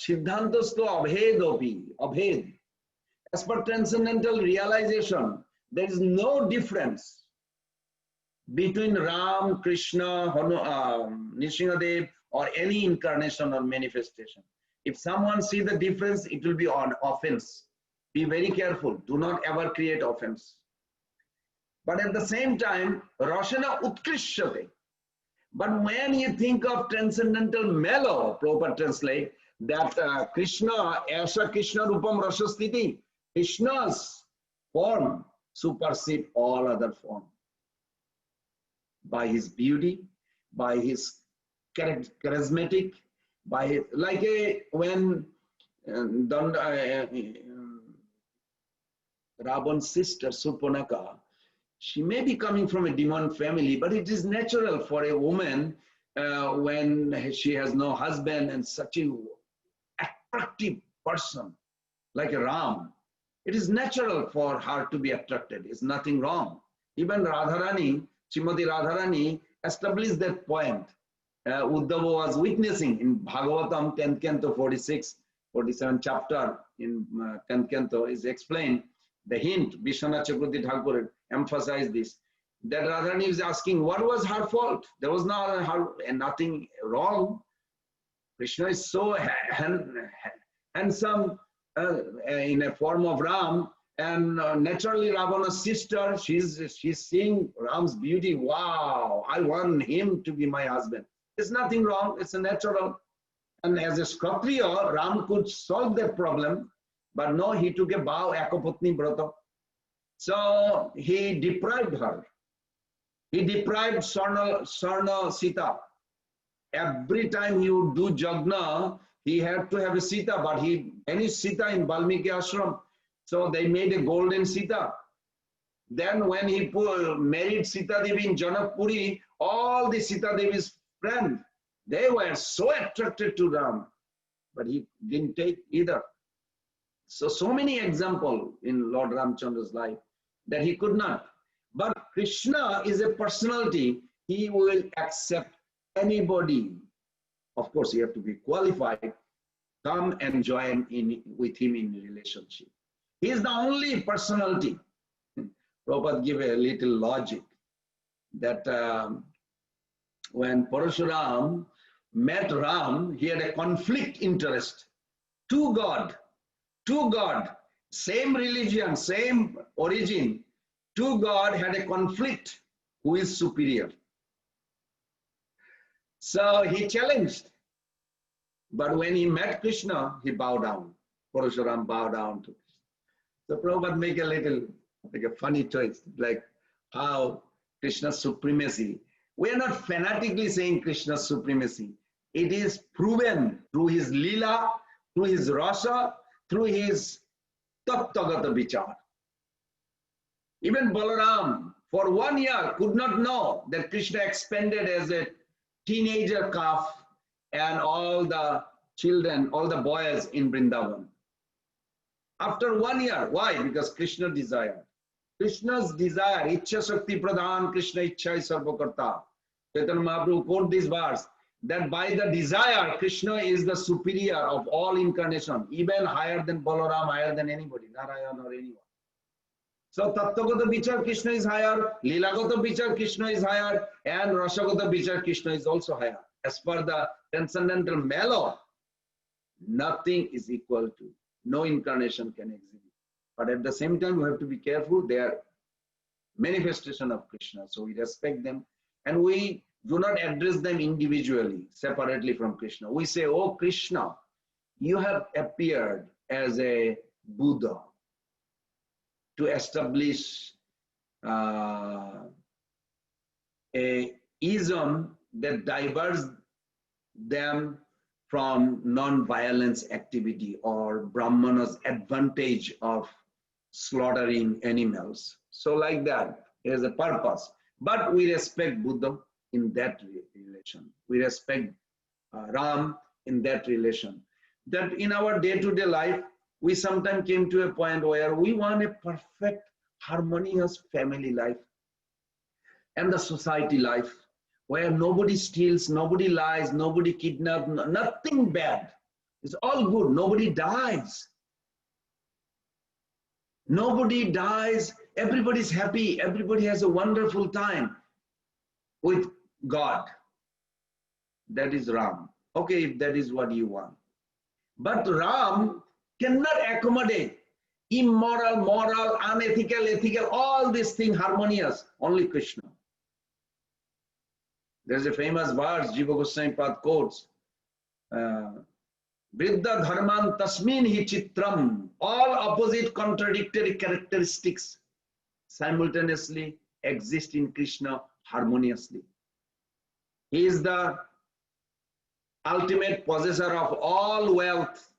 Siddhantastu abhedopi, abhed. As per transcendental realization, there is no difference between Ram, Krishna, Nrsimhadev, or any incarnation or manifestation. If someone sees the difference, it will be on offense. Be very careful. Do not ever create offense. But at the same time, Roshana Utkrishyate. But when you think of transcendental mellow, Prabhupada translate that Krishna, Asa Krishna Rupam Rasasthiti, Krishna's form supersede all other form. By his beauty, by his charismatic, by his, like when Ravan's sister Surpanaka, she may be coming from a demon family, but it is natural for a woman when she has no husband and such an attractive person like a Ram. It is natural for her to be attracted. It's nothing wrong. Even Radharani, Srimati Radharani established that point. Uddhava was witnessing in Bhagavatam 10th canto 46, 47 chapter in 10th canto is explained. The hint, Vishwanath Chakravarti Thakur emphasized this, that Radharani is asking what was her fault. There was nothing wrong. Krishna is so handsome in a form of Ram, and naturally Ravana's sister, she's seeing Ram's beauty. Wow, I want him to be my husband. There's nothing wrong, it's a natural. And as a Kshatriya, Ram could solve that problem, but no, he took a vow, Ekapatni Brata. So he deprived her. He deprived Sarna Sita. Every time he would do Jagna, he had to have a Sita, but he banished Sita in Valmiki Ashram. So they made a golden Sita. Then when he married Sita Devi in Janakpuri, all the Sita Devi's friends, they were so attracted to Ram, but he didn't take either. So many examples in Lord Ramchandra's life that he could not. But Krishna is a personality. He will accept anybody. Of course, you have to be qualified. Come and join with him in relationship. He is the only personality. Prabhupada gave a little logic that when Parashuram met Ram, he had a conflict interest. Two God, same religion, same origin. Two God had a conflict. Who is superior? So he challenged. But when he met Krishna, he bowed down. Parashuram bowed down to Krishna. So Prabhupada make a little, like a funny choice, like how Krishna's supremacy. We are not fanatically saying Krishna's supremacy. It is proven through his Leela, through his Rasa, through his Tattagata Vichar. Even Balaram, for 1 year, could not know that Krishna expanded as a teenager calf and all the children, all the boys in Vrindavan. After 1 year, why? Because Krishna desired. Krishna's desire, Ichha Shakti Pradhan, Krishna Ichha Sarvakarta. Chaitanya Mahaprabhu quote this verse, that by the desire, Krishna is the superior of all incarnation, even higher than Balaram, higher than anybody, Narayana or anyone. So Tattagata Vichar, Krishna is higher, Leelagata Vichar, Krishna is higher, and Rasagata Vichar, Krishna is also higher. As per the transcendental mellow, nothing is equal to, no incarnation can exhibit. But at the same time, we have to be careful. They are manifestation of Krishna, so we respect them. And we do not address them individually, separately from Krishna. We say, oh Krishna, you have appeared as a Buddha to establish a ism that diverts them from non-violence activity or Brahmana's advantage of slaughtering animals. So like that, it has a purpose. But we respect Buddha in that relation. We respect Ram in that relation. That in our day-to-day life, we sometimes came to a point where we want a perfect, harmonious family life and the society life, where nobody steals, nobody lies, nobody kidnaps, nothing bad. It's all good. Nobody dies. Nobody dies. Everybody's happy. Everybody has a wonderful time with God. That is Ram. Okay, if that is what you want. But Ram cannot accommodate immoral, moral, unethical, ethical, all these things harmonious, only Krishna. There's a famous verse Jiva Goswami Pad quotes, Vriddha dharman tasmin hi chitram, all opposite contradictory characteristics simultaneously exist in Krishna harmoniously. He is the ultimate possessor of all wealth,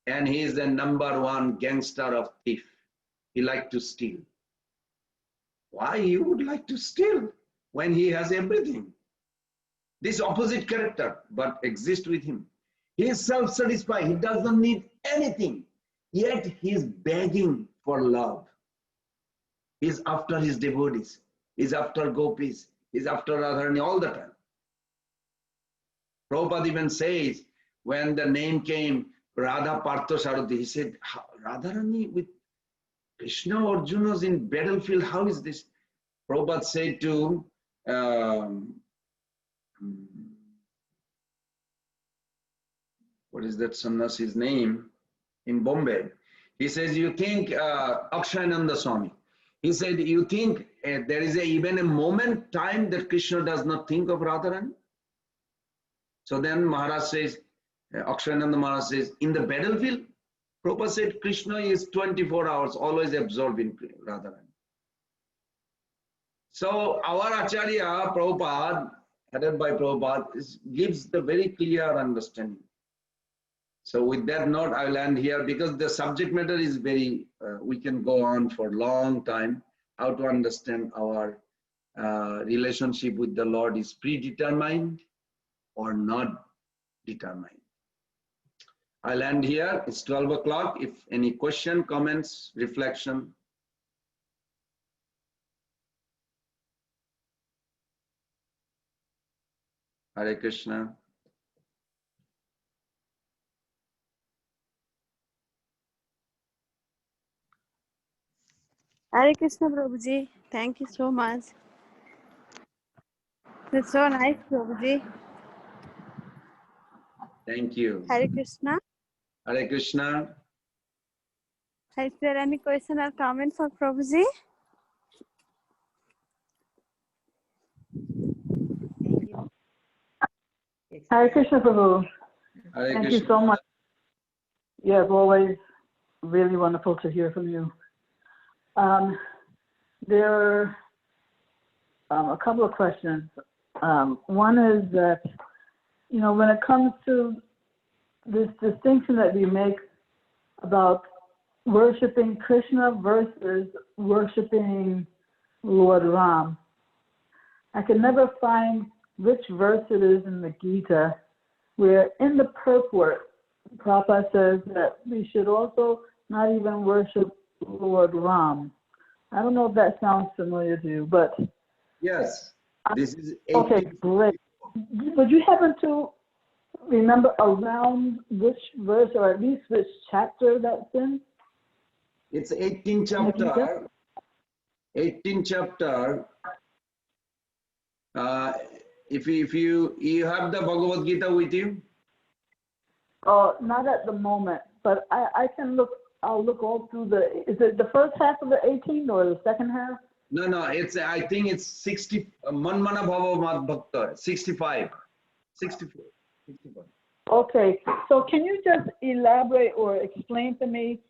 and he is the #1 gangster of thief. He likes to steal. Why you would like to steal when he has everything? This opposite character, but exists with him. He is self-satisfied. He doesn't need anything. Yet he is begging for love. He is after his devotees. He is after gopis. He is after Radharani all the time. Prabhupada even says, when the name came, Radha Partha Sarati, he said, Radharani with Krishna Arjuna's in battlefield, how is this? Prabhupada said to what is that sannyasi's name in Bombay? He says, you think, Akshayananda Swami, he said, you think there is even a moment, time that Krishna does not think of Radharani? So then Maharaj says, Akshayananda Maharaj says, in the battlefield, Prabhupada said, Krishna is 24 hours, always absorbed in Radharani. So our Acharya, Prabhupada, headed by Prabhupada, gives the very clear understanding. So with that note, I will end here because the subject matter is very, we can go on for a long time, how to understand our relationship with the Lord is predetermined or not determined. I'll end here. It's 12 o'clock. If any question, comments, reflection. Hare Krishna. Hare Krishna, Prabhuji. Thank you so much. It's so nice, Prabhuji. Thank you. Hare Krishna. Hare Krishna. Is there any question or comment for Prabhuji? Hare Krishna, Prabhu. Hare Thank Krishna. you so much. Yes, always really wonderful to hear from you. There are a couple of questions. One is that, you know, when it comes to this distinction that we make about worshiping Krishna versus worshiping Lord Ram, I can never find which verse it is in the Gita where in the purport, Prabhupada says that we should also not even worship Lord Ram. I don't know if that sounds familiar to you, but... Yes, this is 18. Okay, great. Would you happen to remember around which verse or at least which chapter that's in? It's 18th chapter. 18th chapter. If you have the Bhagavad Gita with you? Not at the moment, but I can look. I'll look all through the. Is it the first half of the 18 or the second half? No. It's I think it's 60. Manmana Bhava Mad Bhakta 65, 64, 65. Okay, so can you just elaborate or explain to me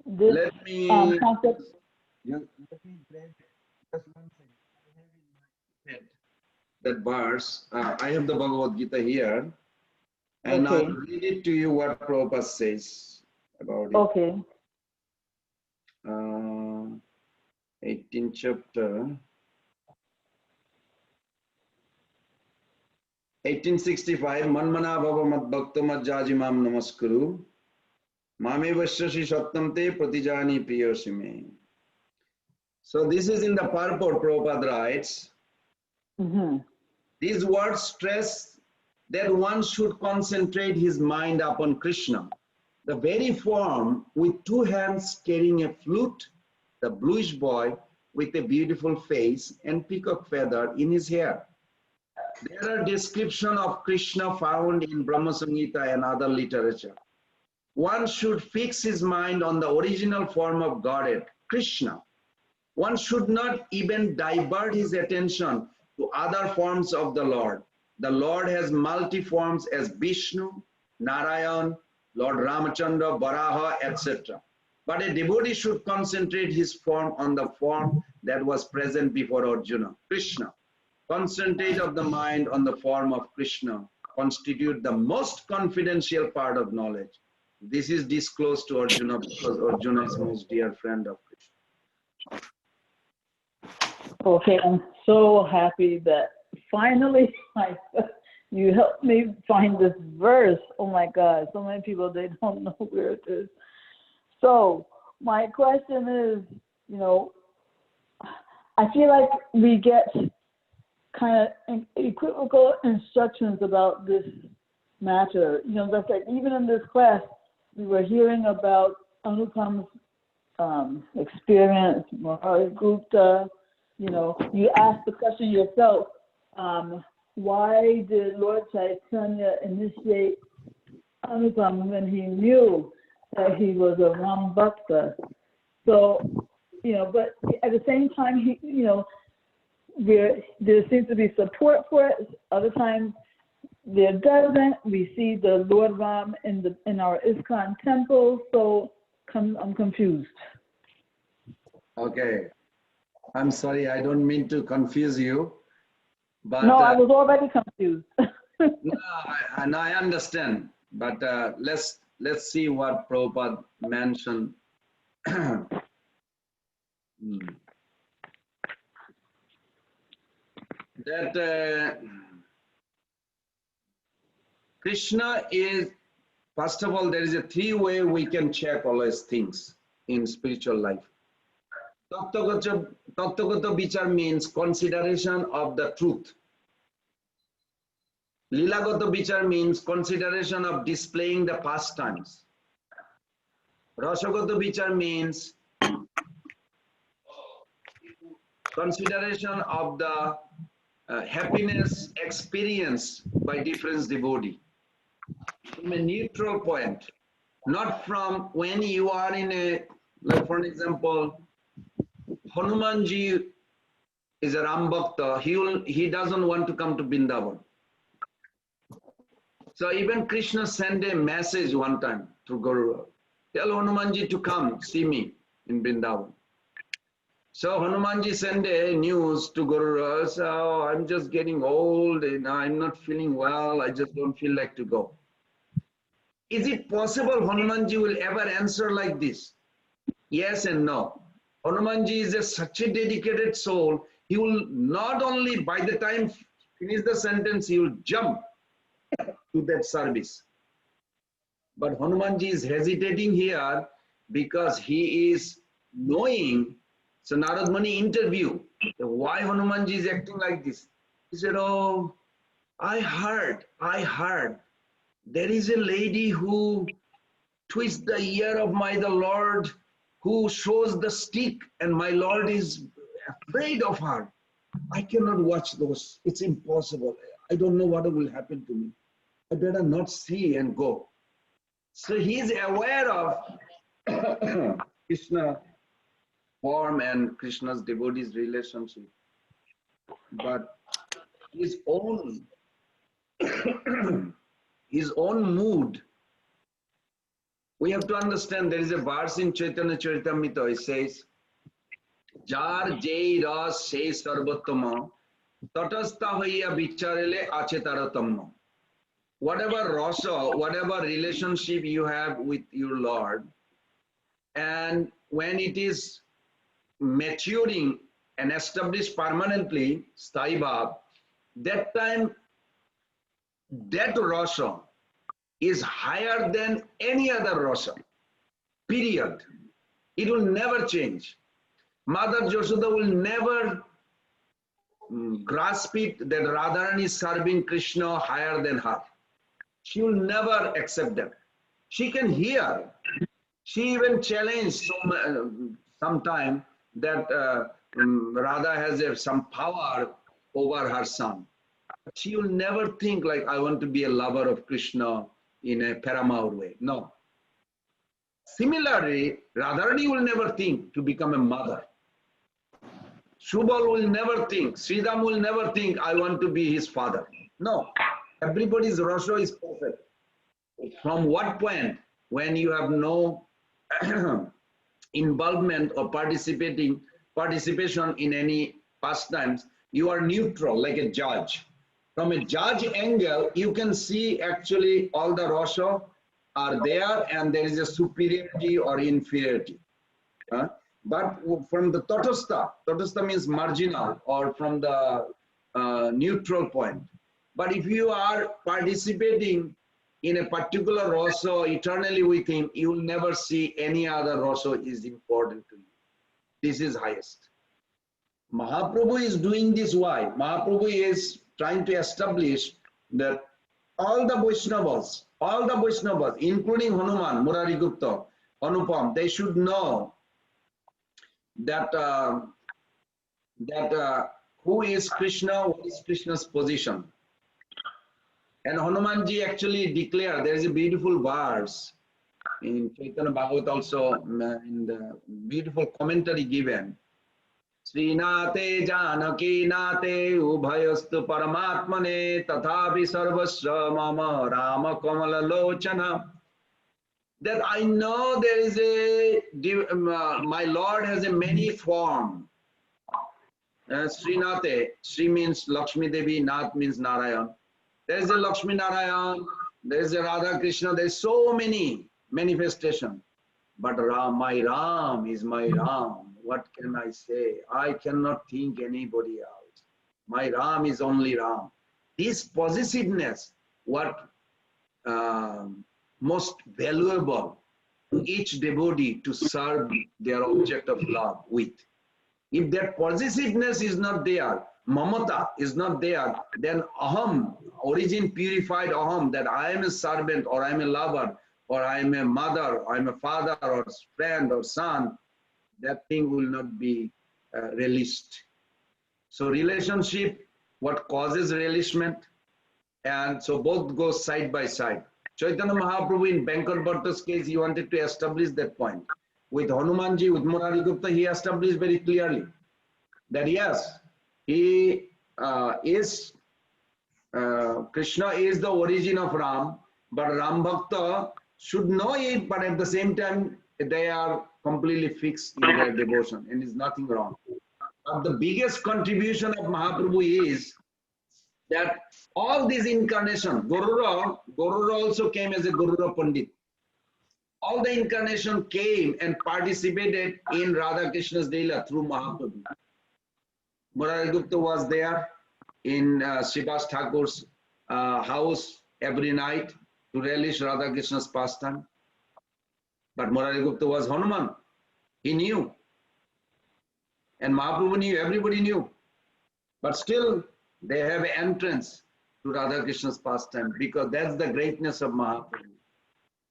this Let me. concept? Let me grab just 1 second. I have in my head that verse. I have the Bhagavad Gita here, and Okay. I'll read it to you what Prabhupada says about it. Okay. 18th chapter. 1865. Manmana bhava mad bhakta mad jajimam namaskuru. Mame vasyashi sattam te pratijani priyasime. So this is in the purport. Prabhupada writes. Mm-hmm. These words stress that one should concentrate his mind upon Krishna, the very form with 2 hands carrying a flute, the bluish boy with a beautiful face and peacock feather in his hair. There are descriptions of Krishna found in Brahma Samhita and other literature. one should fix his mind on the original form of Godhead, Krishna. One should not even divert his attention to other forms of the Lord. The Lord has multi-forms as Vishnu, Narayan, Lord Ramachandra, Varaha, etc. But a devotee should concentrate his form on the form that was present before Arjuna, Krishna. Concentrate of the mind on the form of Krishna constitute the most confidential part of knowledge. This is disclosed to Arjuna because Arjuna is most dear friend of Krishna. Okay, I'm so happy that finally you helped me find this verse. Oh my God, so many people, they don't know where it is. So my question is, you know, I feel like we get kind of equivocal instructions about this matter. You know, that's like even in this class, we were hearing about Anupam's experience, Mahari Gupta. You know, you asked the question yourself, why did Lord Chaitanya initiate Anupam when he knew that he was a Ram Bhakta? So, you know, but at the same time, he, you know, there seems to be support for it. Other times there doesn't. We see the Lord Ram in our ISKCON temple, so I'm confused. Okay, I'm sorry, I don't mean to confuse you, but no, I was already confused. no, I understand, but let's see what Prabhupada mentioned. That Krishna is, first of all, there is a three-way we can check always things in spiritual life. Tattvagata vichar means consideration of the truth. Leelagata vichar means consideration of displaying the pastimes. Rasagata vichar means consideration of the happiness experienced by different devotee. From a neutral point, not from when you are in a, like for example, Hanumanji is a Ram Bhakta, he doesn't want to come to Vrindavan. So even Krishna sent a message one time through Guru, tell Hanumanji to come see me in Vrindavan. So Hanumanji sent a news to Guru, so I'm just getting old and I'm not feeling well, I just don't feel like to go. Is it possible Hanumanji will ever answer like this? Yes and no. Hanumanji is such a dedicated soul, he will not only by the time finish the sentence, he will jump to that service. But Hanumanji is hesitating here because he is knowing. So Narad Muni interview, why Hanumanji is acting like this? He said, oh, I heard, there is a lady who twists the ear of the Lord, who shows the stick, and my Lord is afraid of her. I cannot watch those. It's impossible. I don't know what will happen to me. I better not see and go. So he is aware of Krishna form and Krishna's devotees relationship. But his own mood, we have to understand. There is a verse in Caitanya Caritamrta, it says, Jar jai ras se sarvottama tatastha hoiya vicharele ache taratamma. Whatever rasa, whatever relationship you have with your Lord, and when it is maturing and established permanently, Sthai Bhav, that time that rasa is higher than any other rasa, period. It will never change. Mother Yashoda will never grasp it that Radharani is serving Krishna higher than her. She will never accept that. She can hear. She even challenged sometime that Radha has some power over her son. She will never think like, I want to be a lover of Krishna in a paramount way. No. Similarly, Radharani will never think to become a mother. Subal will never think, Sridham will never think, I want to be his father. No, everybody's Rasha is perfect. From what point, when you have no involvement or participation in any pastimes, you are neutral, like a judge. From a judge angle, you can see actually all the Rasha are there and there is a superiority or inferiority. But from the Tatastha means marginal or from the neutral point. But if you are participating in a particular rasa eternally with him, you will never see any other rasa is important to you. This is highest. Mahaprabhu is doing this why? Mahaprabhu is trying to establish that all the Vaishnavas, including Hanuman, Murari Gupta, Anupam, they should know that who is Krishna, what is Krishna's position. And Hanumanji actually declared, there is a beautiful verse in Chaitanya Bhagavat also, in the beautiful commentary given. Srinate Janaki Nate Ubhayastu Paramatmane Tathapi Sarvasya Mama Rama Kamala Lochana. That I know there is my Lord has a many form. Srinate, Sri means Lakshmi Devi, Nath means Narayan. There is a Lakshmi Narayan, there is a Radha Krishna, there is so many manifestations. But my Ram is my Ram. What can I say? I cannot think anybody else. My Ram is only Ram. This possessiveness, what most valuable to each devotee to serve their object of love with. If that possessiveness is not there, mamata is not there, then aham, origin purified aham, that I am a servant or I am a lover or I am a mother or I am a father or friend or son, that thing will not be released. So relationship, what causes relishment, and so both go side by side. Chaitanya Mahaprabhu in Bankar Bhatta's case, he wanted to establish that point. With Hanumanji, with Murari Gupta, he established very clearly that yes, he is, Krishna is the origin of Ram, but Ram Bhakta should know it, but at the same time, they are completely fixed in their devotion, and is nothing wrong. But the biggest contribution of Mahaprabhu is that all these incarnations, Gorura also came as a Gorura Pandit. All the incarnation came and participated in Radha Krishna's Leela through Mahaprabhu. Murari Gupta was there in Srivas Thakur's house every night to relish Radha Krishna's pastime. But Murari Gupta was Hanuman. He knew. And Mahaprabhu knew, everybody knew. But still, they have an entrance to Radha Krishna's pastime because that's the greatness of Mahaprabhu.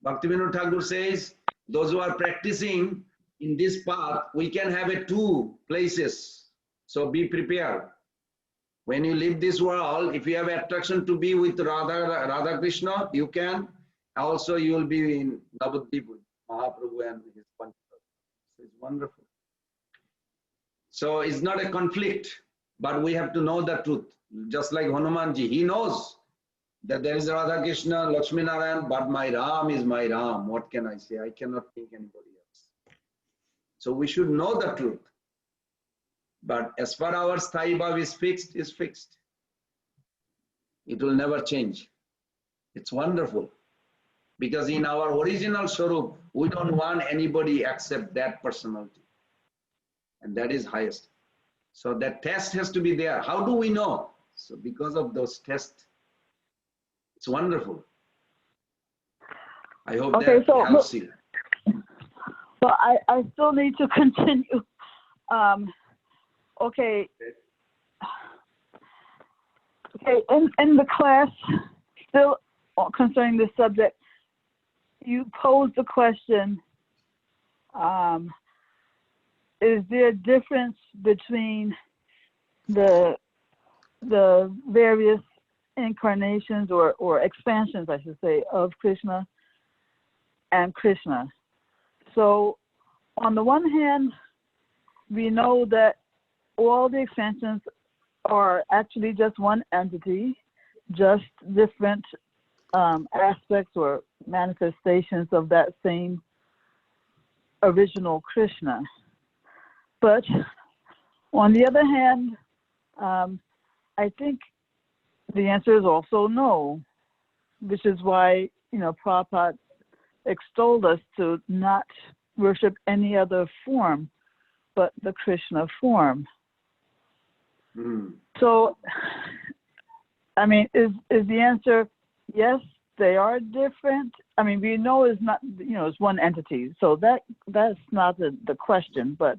Bhaktivinoda Thakur says, those who are practicing in this path, we can have two places. So be prepared. When you leave this world, if you have attraction to be with Radha Krishna, you can. Also, you will be in Navadvip with Mahaprabhu and his Panchatattva. So it's wonderful. So it's not a conflict, but we have to know the truth. Just like Hanumanji, he knows that there is Radha Krishna, Lakshmi Narayan, but my Ram is my Ram. What can I say? I cannot think anybody else. So we should know the truth. But as far our Sthai Bhav is fixed, it will never change. It's wonderful. Because in our original Swarup, we don't want anybody except that personality. And that is highest. So that test has to be there. How do we know? So because of those tests, it's wonderful. I hope that helps you. Well, I still need to continue. Okay, in the class, still concerning this subject, you posed the question, is there a difference between the various incarnations or expansions, I should say, of Krishna and Krishna? So on the one hand, we know that all the extensions are actually just one entity, just different aspects or manifestations of that same original Krishna. But on the other hand, I think the answer is also no, which is why, Prabhupada extolled us to not worship any other form but the Krishna form. So, I mean, is the answer yes? They are different. I mean, we know it's not, it's one entity. So that's not the question. But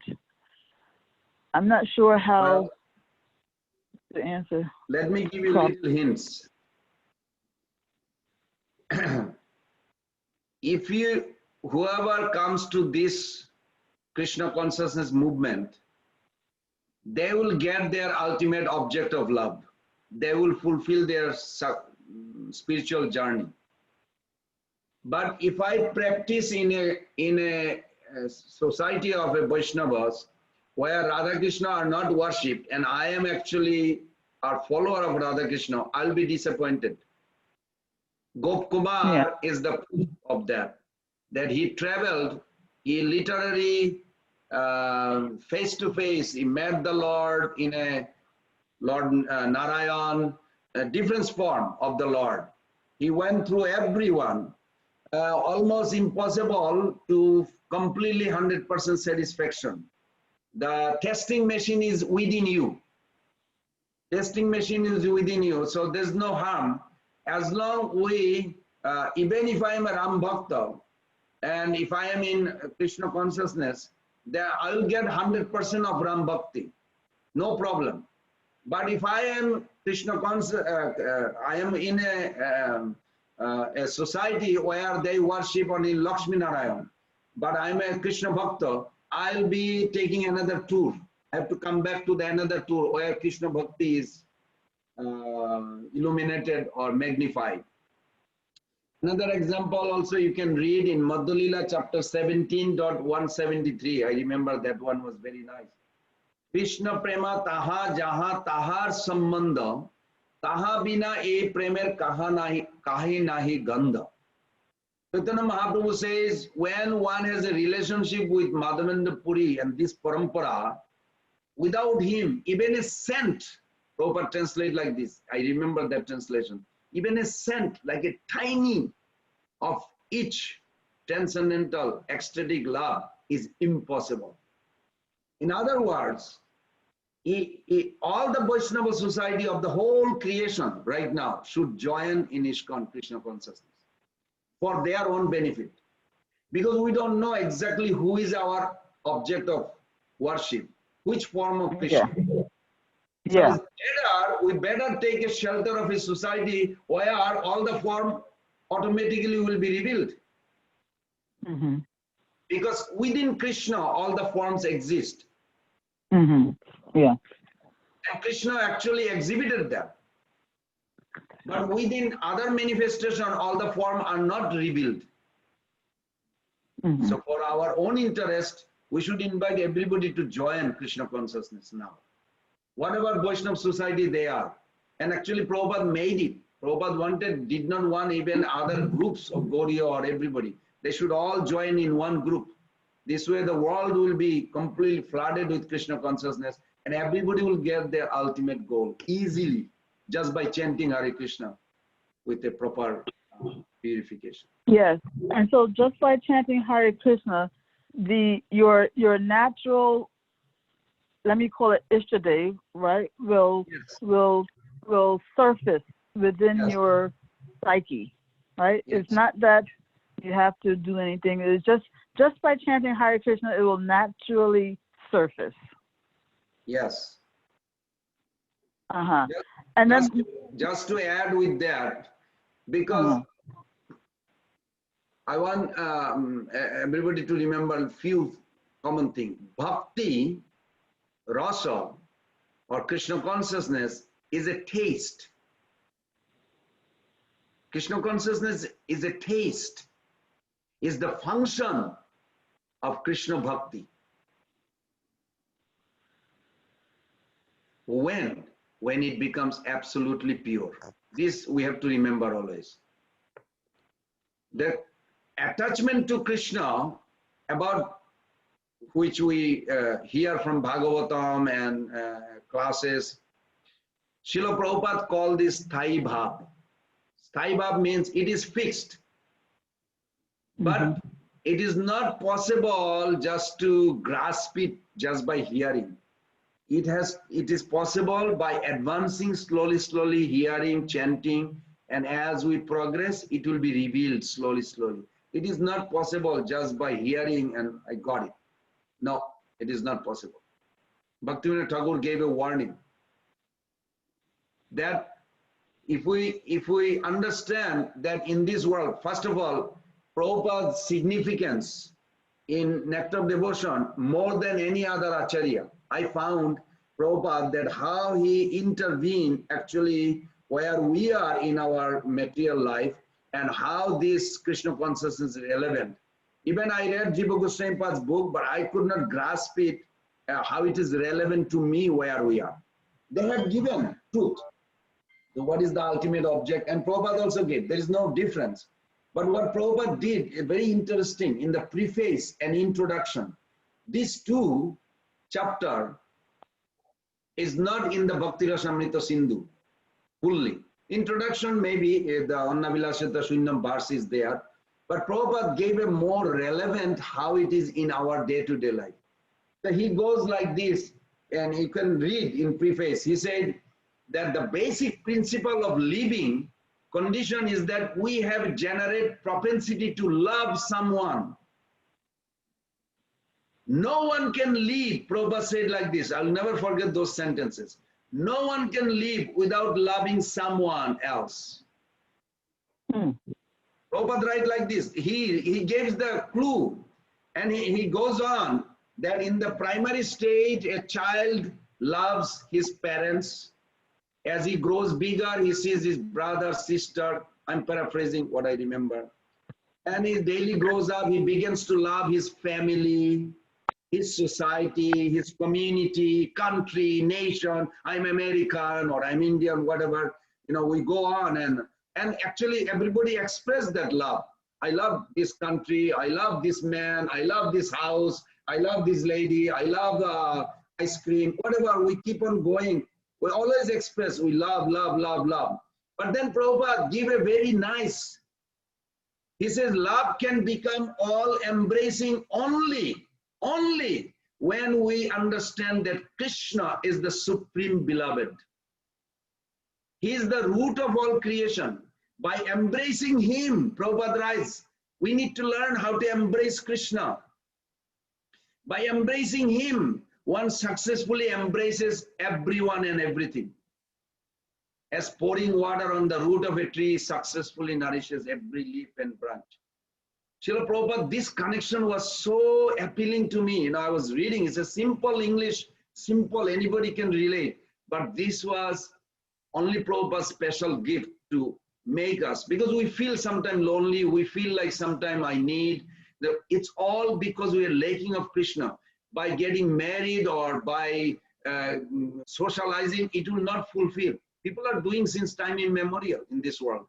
I'm not sure how to answer. Let me give you little hints. If whoever comes to this Krishna consciousness movement, they will get their ultimate object of love. They will fulfill their spiritual journey. But if I practice in a society of a Vaishnavas where Radha Krishna are not worshipped and I am actually a follower of Radha Krishna, I'll be disappointed. Gop Kumar is the proof of that he traveled, he literally face to face, he met the Lord in a Lord Narayan, a different form of the Lord. He went through everyone, almost impossible to completely 100% satisfaction. The testing machine is within you. Testing machine is within you, so there's no harm. As long we, even if I am a Ram Bhakta, and if I am in Krishna consciousness, then I will get 100% of Ram Bhakti, no problem. But if I am Krishna I am in a society where they worship only Lakshmi Narayan, but I am a Krishna Bhakta, I'll be taking another tour. I have to come back to another tour where Krishna Bhakti is illuminated or magnified. Another example also you can read in Madhya Leela chapter 17.173. I remember that one was very nice. Krishna prema taha jaha tahar sambandha taha bina e premer kahi nahi gandha. Chaitanya Mahaprabhu says, when one has a relationship with Madhavendra Puri and this parampara, without him, even a cent, Prabhupada translate like this, I remember that translation, even a cent, like a tiny of each transcendental ecstatic love is impossible. In other words, all the Vaishnava society of the whole creation right now should join in ISKCON Krishna consciousness for their own benefit. Because we don't know exactly who is our object of worship, which form of Krishna. So we better take a shelter of a society where all the form automatically will be revealed. Because within Krishna, all the forms exist. And Krishna actually exhibited them. But within other manifestation, all the forms are not revealed. So for our own interest, we should invite everybody to join Krishna consciousness now. Whatever Vaishnava society they are. And actually Prabhupada made it. Prabhupada did not want even other groups of Gaudiya or everybody. They should all join in one group. This way the world will be completely flooded with Krishna consciousness and everybody will get their ultimate goal easily just by chanting Hare Krishna with a proper purification. Yes, and so just by chanting Hare Krishna, your natural, let me call it Ishtadev, right, will surface within your psyche, right? It's not that you have to do anything. It's just by chanting Hare Krishna, it will naturally surface. Yes. And then just to add with that, because I want everybody to remember a few common things. Bhakti, rasa, or Krishna consciousness is a taste. Krishna consciousness is a taste, is the function of Krishna Bhakti. When it becomes absolutely pure. This we have to remember always. The attachment to Krishna, about which we hear from Bhagavatam and classes, Srila Prabhupada called this Sthai Bhav. Sthai Bhav means it is fixed. But it is not possible just to grasp it just by hearing. It is possible by advancing slowly, hearing, chanting, and as we progress, it will be revealed slowly. It is not possible just by hearing and I got it. No, it is not possible. Bhaktivinoda Thakur gave a warning that if we understand that in this world, first of all, Prabhupada's significance in Nectar of Devotion more than any other Acharya, I found Prabhupada that how he intervened actually where we are in our material life and how this Krishna consciousness is relevant. Even I read Jiva Goswami Pad's book, but I could not grasp it, how it is relevant to me where we are. They have given truth. So what is the ultimate object? And Prabhupada also gave. There is no difference. But what Prabhupada did, very interesting, in the preface and introduction, these two chapters is not in the Bhakti Rasamrita Sindhu fully. Introduction maybe the Annavilasita Shunyam verse is there, but Prabhupada gave a more relevant how it is in our day-to-day life. So he goes like this, and you can read in preface. He said that the basic principle of living condition is that we have generate propensity to love someone. No one can live, Prabhupada said like this, I'll never forget those sentences. No one can live without loving someone else. Prabhupada write like this, he gives the clue and he goes on that in the primary stage, a child loves his parents. As he grows bigger, he sees his brother, sister. I'm paraphrasing what I remember. And he daily grows up, he begins to love his family, his society, his community, country, nation. I'm American or I'm Indian, whatever. You know, we go on and actually everybody express that love. I love this country, I love this man, I love this house, I love this lady, I love ice cream, whatever, we keep on going. We always express we love. But then Prabhupada give a very nice, he says love can become all embracing only when we understand that Krishna is the supreme beloved. He is the root of all creation. By embracing him, Prabhupada writes, we need to learn how to embrace Krishna. By embracing him, one successfully embraces everyone and everything. As pouring water on the root of a tree successfully nourishes every leaf and branch. Srila Prabhupada, this connection was so appealing to me. You know, I was reading, it's a simple English, simple, anybody can relate. But this was only Prabhupada's special gift to make us, because we feel sometimes lonely, we feel like sometimes I need. It's all because we are lacking of Krishna. By getting married or by socializing, it will not fulfill. People are doing since time immemorial in this world.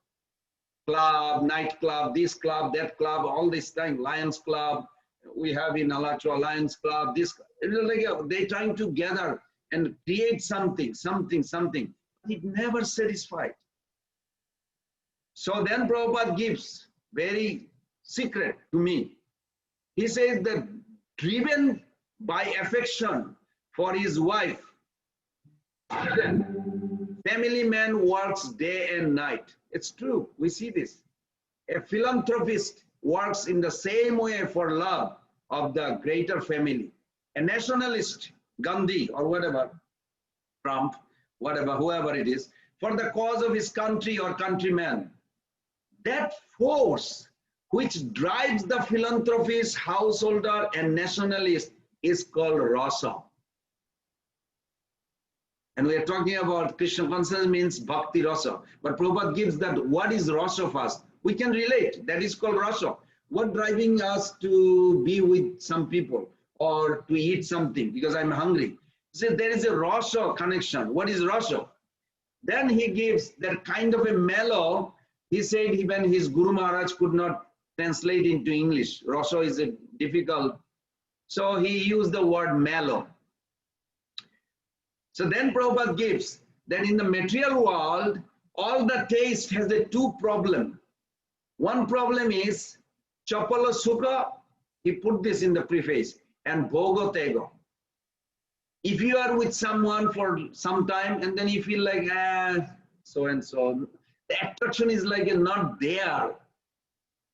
Club, night club, this club, that club, all this time, Lions Club, we have in Alachua Lions Club, this, they're trying to gather and create something. It never satisfied. So then Prabhupada gives very secret to me. He says that driven by affection for his wife, family man works day and night. It's true, we see this. A philanthropist works in the same way for love of the greater family. A nationalist, Gandhi or whatever, Trump, whatever, whoever it is, for the cause of his country or countrymen. That force which drives the philanthropist, householder, and nationalist is called rasa. And we are talking about Krishna consciousness means bhakti rasa. But Prabhupada gives that what is rasa first. We can relate, that is called rasa. What driving us to be with some people or to eat something because I'm hungry? He said there is a Rasha connection. What is Rasha? Then he gives that kind of a mellow. He said even his Guru Maharaj could not translate into English. Rasha is a difficult. So he used the word mellow. So then Prabhupada gives that in the material world, all the taste has a two problem. One problem is Chapala Sukha, he put this in the preface, and Bhogotego. If you are with someone for some time and then you feel like, so and so, the attraction is like not there.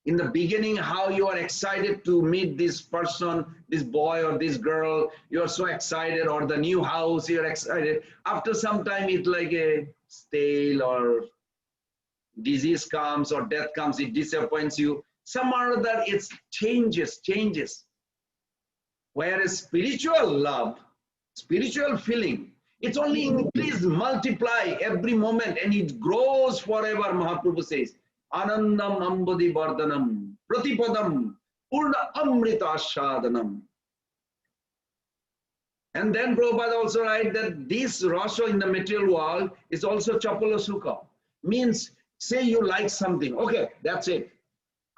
In the beginning, how you are excited to meet this person, this boy or this girl, you are so excited, or the new house, you're excited. After some time, it's like a stale, or disease comes or death comes, it disappoints you. Some or other, it changes. Whereas spiritual love, spiritual feeling, it's only increased, multiply every moment, and it grows forever. Mahaprabhu says, Anandam Ambadi Vardhanam, Pratipadam, Purna Amrita Shadanam. And then Prabhupada also writes that this Rasha in the material world is also Chapala Sukha. Means, say you like something, okay, that's it.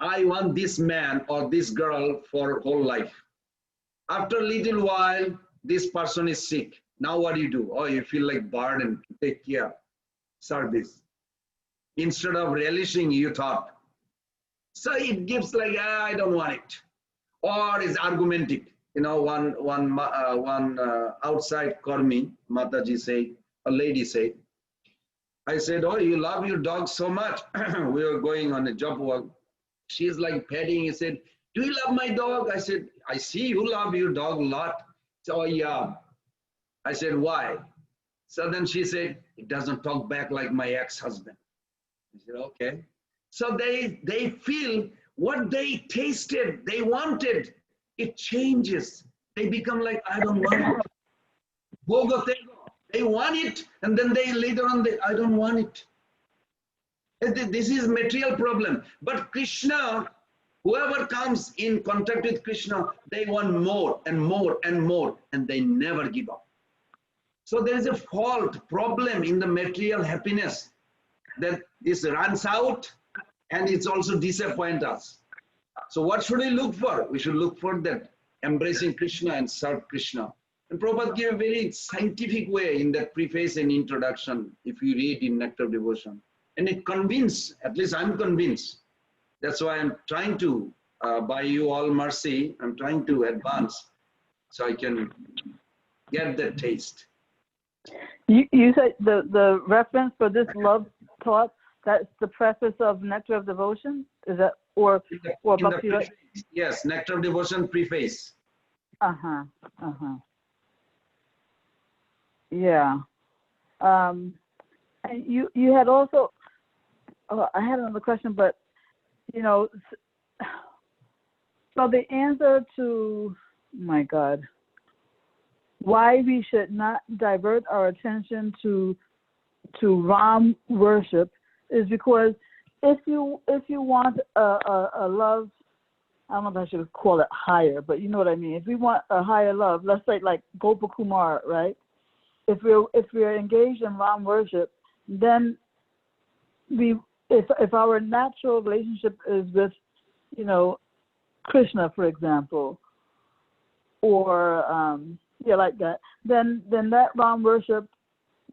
I want this man or this girl for whole life. After a little while, this person is sick. Now what do you do? Oh, you feel like burden to take care, service. Instead of relishing, you thought. So it gives like, I don't want it. Or is argumentative. You know, one outside Karmi, Mataji said, a lady said, I said, oh, you love your dog so much. We were going on a job work. She's like petting. He said, do you love my dog? I said, I see you love your dog a lot. So, oh, yeah. I said, why? So then she said, it doesn't talk back like my ex-husband. I said, okay. So they feel what they tasted, they wanted, it changes. They become like, I don't want it. Bhogotego. They want it, and then they later on, I don't want it. This is material problem. But Krishna, whoever comes in contact with Krishna, they want more and more and more, and they never give up. So there is a fault, problem in the material happiness, that this runs out and it's also disappoint us. So what should we look for? We should look for that, embracing Krishna and serve Krishna. And Prabhupada gave a very scientific way in that preface and introduction, if you read in Nectar of Devotion. And it convinced, at least I'm convinced. That's why I'm trying to, by you all mercy, I'm trying to advance so I can get that taste. You said the reference for this love thought, that's the preface of Nectar of Devotion? Is that, or Bhakti? Yes, Nectar of Devotion preface. Yeah. And you had also, I had another question, but, you know, so the answer to, my God, why we should not divert our attention to Ram worship is because if you want a love, I don't know if I should call it higher, but you know what I mean. If we want a higher love, let's say like Gopakumar, right? If we're engaged in Ram worship, then if our natural relationship is with, you know, Krishna, for example, or like that, then that Ram worship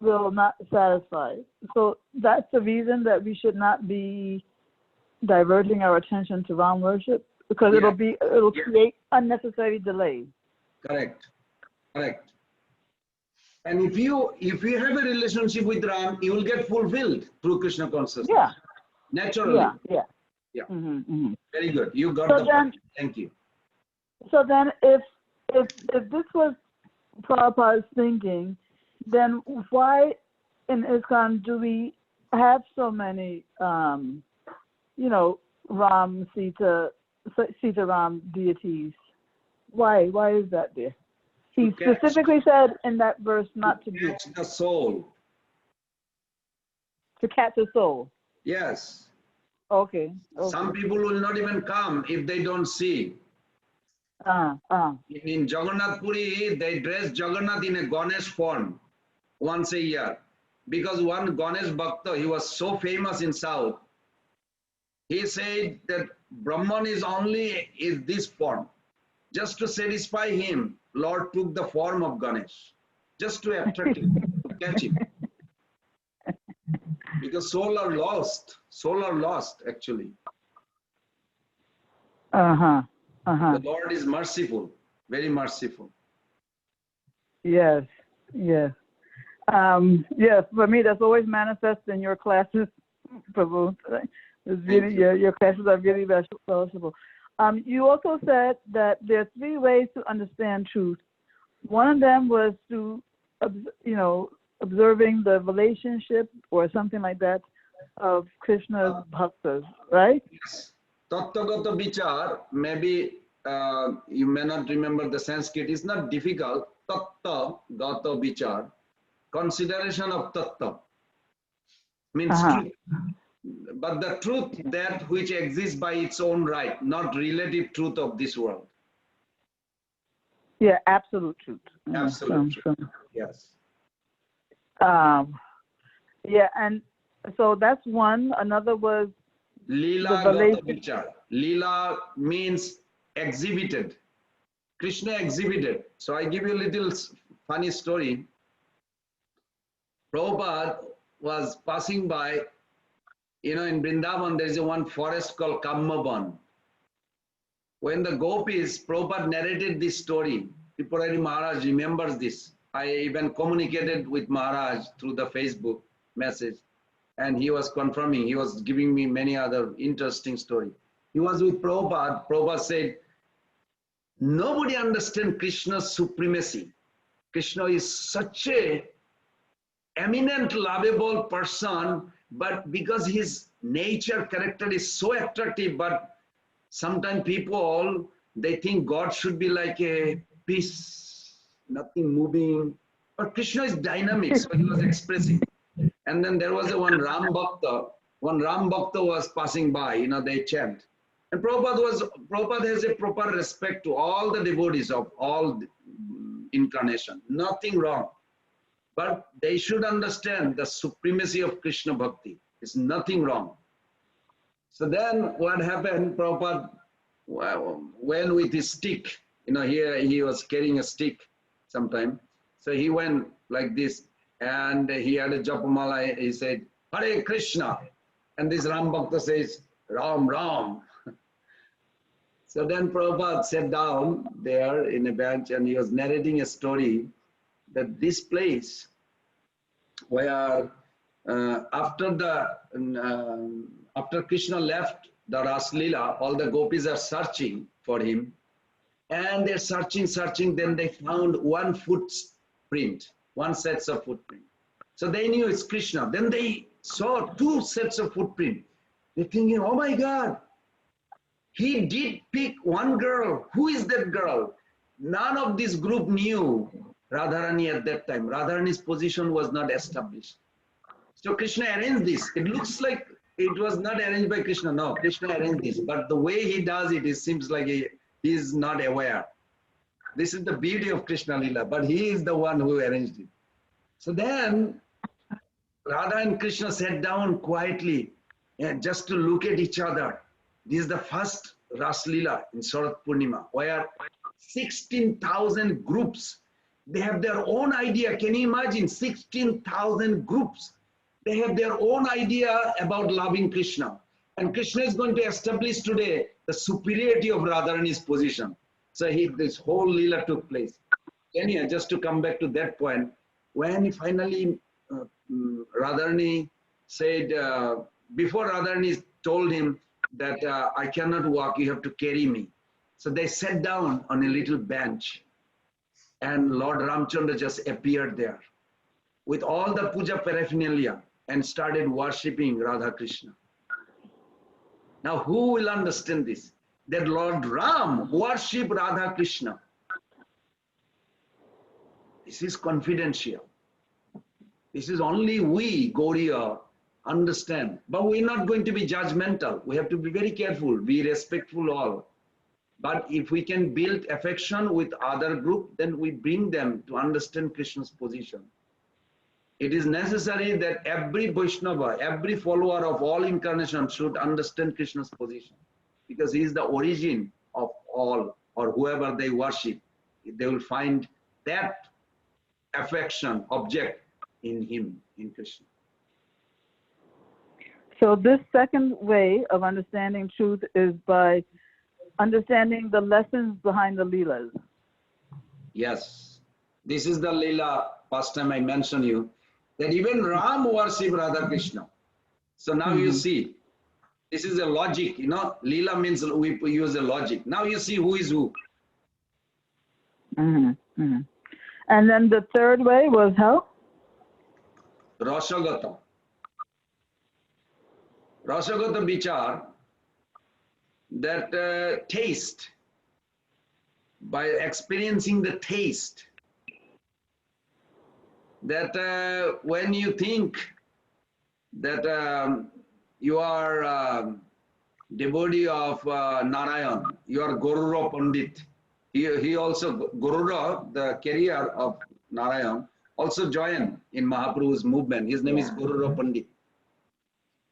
will not satisfy. So that's the reason that we should not be diverting our attention to Ram worship, because it'll create unnecessary delay. Correct. And if you have a relationship with Ram, you will get fulfilled through Krishna consciousness. Yeah. Naturally. Yeah. Mm-hmm. Very good. You got the point. Thank you. So then if this was Prabhupada's thinking, then why in ISKCON do we have so many, Ram, Sita Ram deities? Why is that there? He specifically said in that verse not to do. Catch the soul. To catch the soul. Yes. Okay. Some people will not even come if they don't see. In Jagannath Puri, they dress Jagannath in a Ganesh form once a year. Because one Ganesh Bhakta, he was so famous in South, he said that Brahman is only in this form. Just to satisfy him, Lord took the form of Ganesh. Just to attract him, to catch him. Because soul are lost actually. The Lord is merciful, very merciful. Yes, yes. Yes, for me, that's always manifest in your classes, Prabhu. It's really, your classes are really valuable. You also said that there are 3 ways to understand truth. One of them was to, observing the relationship or something like that of Krishna's bhaktas, right? Yes. Tattva-gata vichar, maybe you may not remember the Sanskrit, it's not difficult. Tattva-gata vichar, consideration of tattva, means truth. But the truth, that which exists by its own right, not relative truth of this world. Yeah, absolute truth. Absolute truth. Yes. Yeah, and so that's one. Another was Leela gata vichar. Leela means exhibited. Krishna exhibited. So I give you a little funny story. Prabhupada was passing by, in Vrindavan there is one forest called Kammaban. When the gopis, Prabhupada narrated this story, Tripurari Maharaj remembers this. I even communicated with Maharaj through the Facebook message, and he was confirming, he was giving me many other interesting stories. He was with Prabhupada. Prabhupada said, nobody understands Krishna's supremacy. Krishna is such a eminent, lovable person, but because his nature, character is so attractive, but sometimes people, they think God should be like a piece, nothing moving. But Krishna is dynamic, so he was expressing. And then there was one Ram Bhakta. One Ram Bhakta was passing by, they chant. And Prabhupada has a proper respect to all the devotees of all incarnation. Nothing wrong. But they should understand the supremacy of Krishna Bhakti. It's nothing wrong. So then what happened, Prabhupada went with his stick. Here he was carrying a stick sometime. So he went like this, and he had a japamala. He said, Hare Krishna. And this Ram Bhakta says, Ram, Ram. So then Prabhupada sat down there in a bench, and he was narrating a story that this place where after Krishna left the Ras Leela, all the gopis are searching for him, and they're searching, then they found one footprint, one set of footprint. So they knew it's Krishna. Then they saw 2 sets of footprint. They're thinking, oh my God, he did pick one girl. Who is that girl? None of this group knew Radharani at that time. Radharani's position was not established. So Krishna arranged this. It looks like it was not arranged by Krishna. No, Krishna arranged this. But the way he does it, it seems like he is not aware. This is the beauty of Krishna Leela, but he is the one who arranged it. So then Radha and Krishna sat down quietly just to look at each other. This is the first Ras Leela in Sarat Purnima, where 16,000 groups, they have their own idea. Can you imagine 16,000 groups? They have their own idea about loving Krishna. And Krishna is going to establish today the superiority of Radharani's position. So this whole Leela took place. Anyhow, just to come back to that point, when finally Radharani said, before Radharani told him that I cannot walk, you have to carry me. So they sat down on a little bench, and Lord Ramchandra just appeared there with all the puja paraphernalia and started worshipping Radha Krishna. Now who will understand this? That Lord Ram worshipped Radha Krishna. This is confidential. This is only we, Gauriya, understand. But we're not going to be judgmental. We have to be very careful, be respectful all. But if we can build affection with other group, then we bring them to understand Krishna's position. It is necessary that every Vaishnava, every follower of all incarnations should understand Krishna's position, because he is the origin of all, or whoever they worship. They will find that affection object in him, in Krishna. So this second way of understanding truth is by understanding the lessons behind the Leelas. Yes, this is the Leela. First time I mentioned you that even Ram worship Radha Krishna. So now you see, this is a logic, you know. Leela means we use a logic. Now you see who is who. And then the third way was how? Rasagata. Rasagata vichar, that taste, by experiencing the taste, that when you think that you are devotee of Narayan, you are Gorura Pandit. He also, Gorura, the carrier of Narayan, also joined in Mahaprabhu's movement. His name is Gorura Pandit.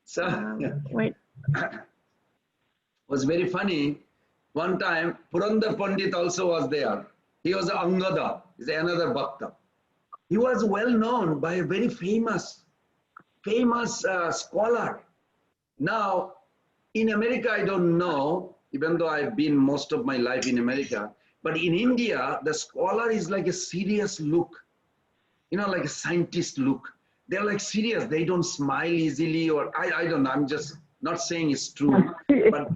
So, Wait. was very funny. One time, Purandar Pandit also was there. He was Angada, is another Bhakta. He was well known by a very famous scholar. Now, in America, I don't know, even though I've been most of my life in America, but in India, the scholar is like a serious look, you know, like a scientist look. They're like serious. They don't smile easily, or I don't know. I'm just not saying it's true, but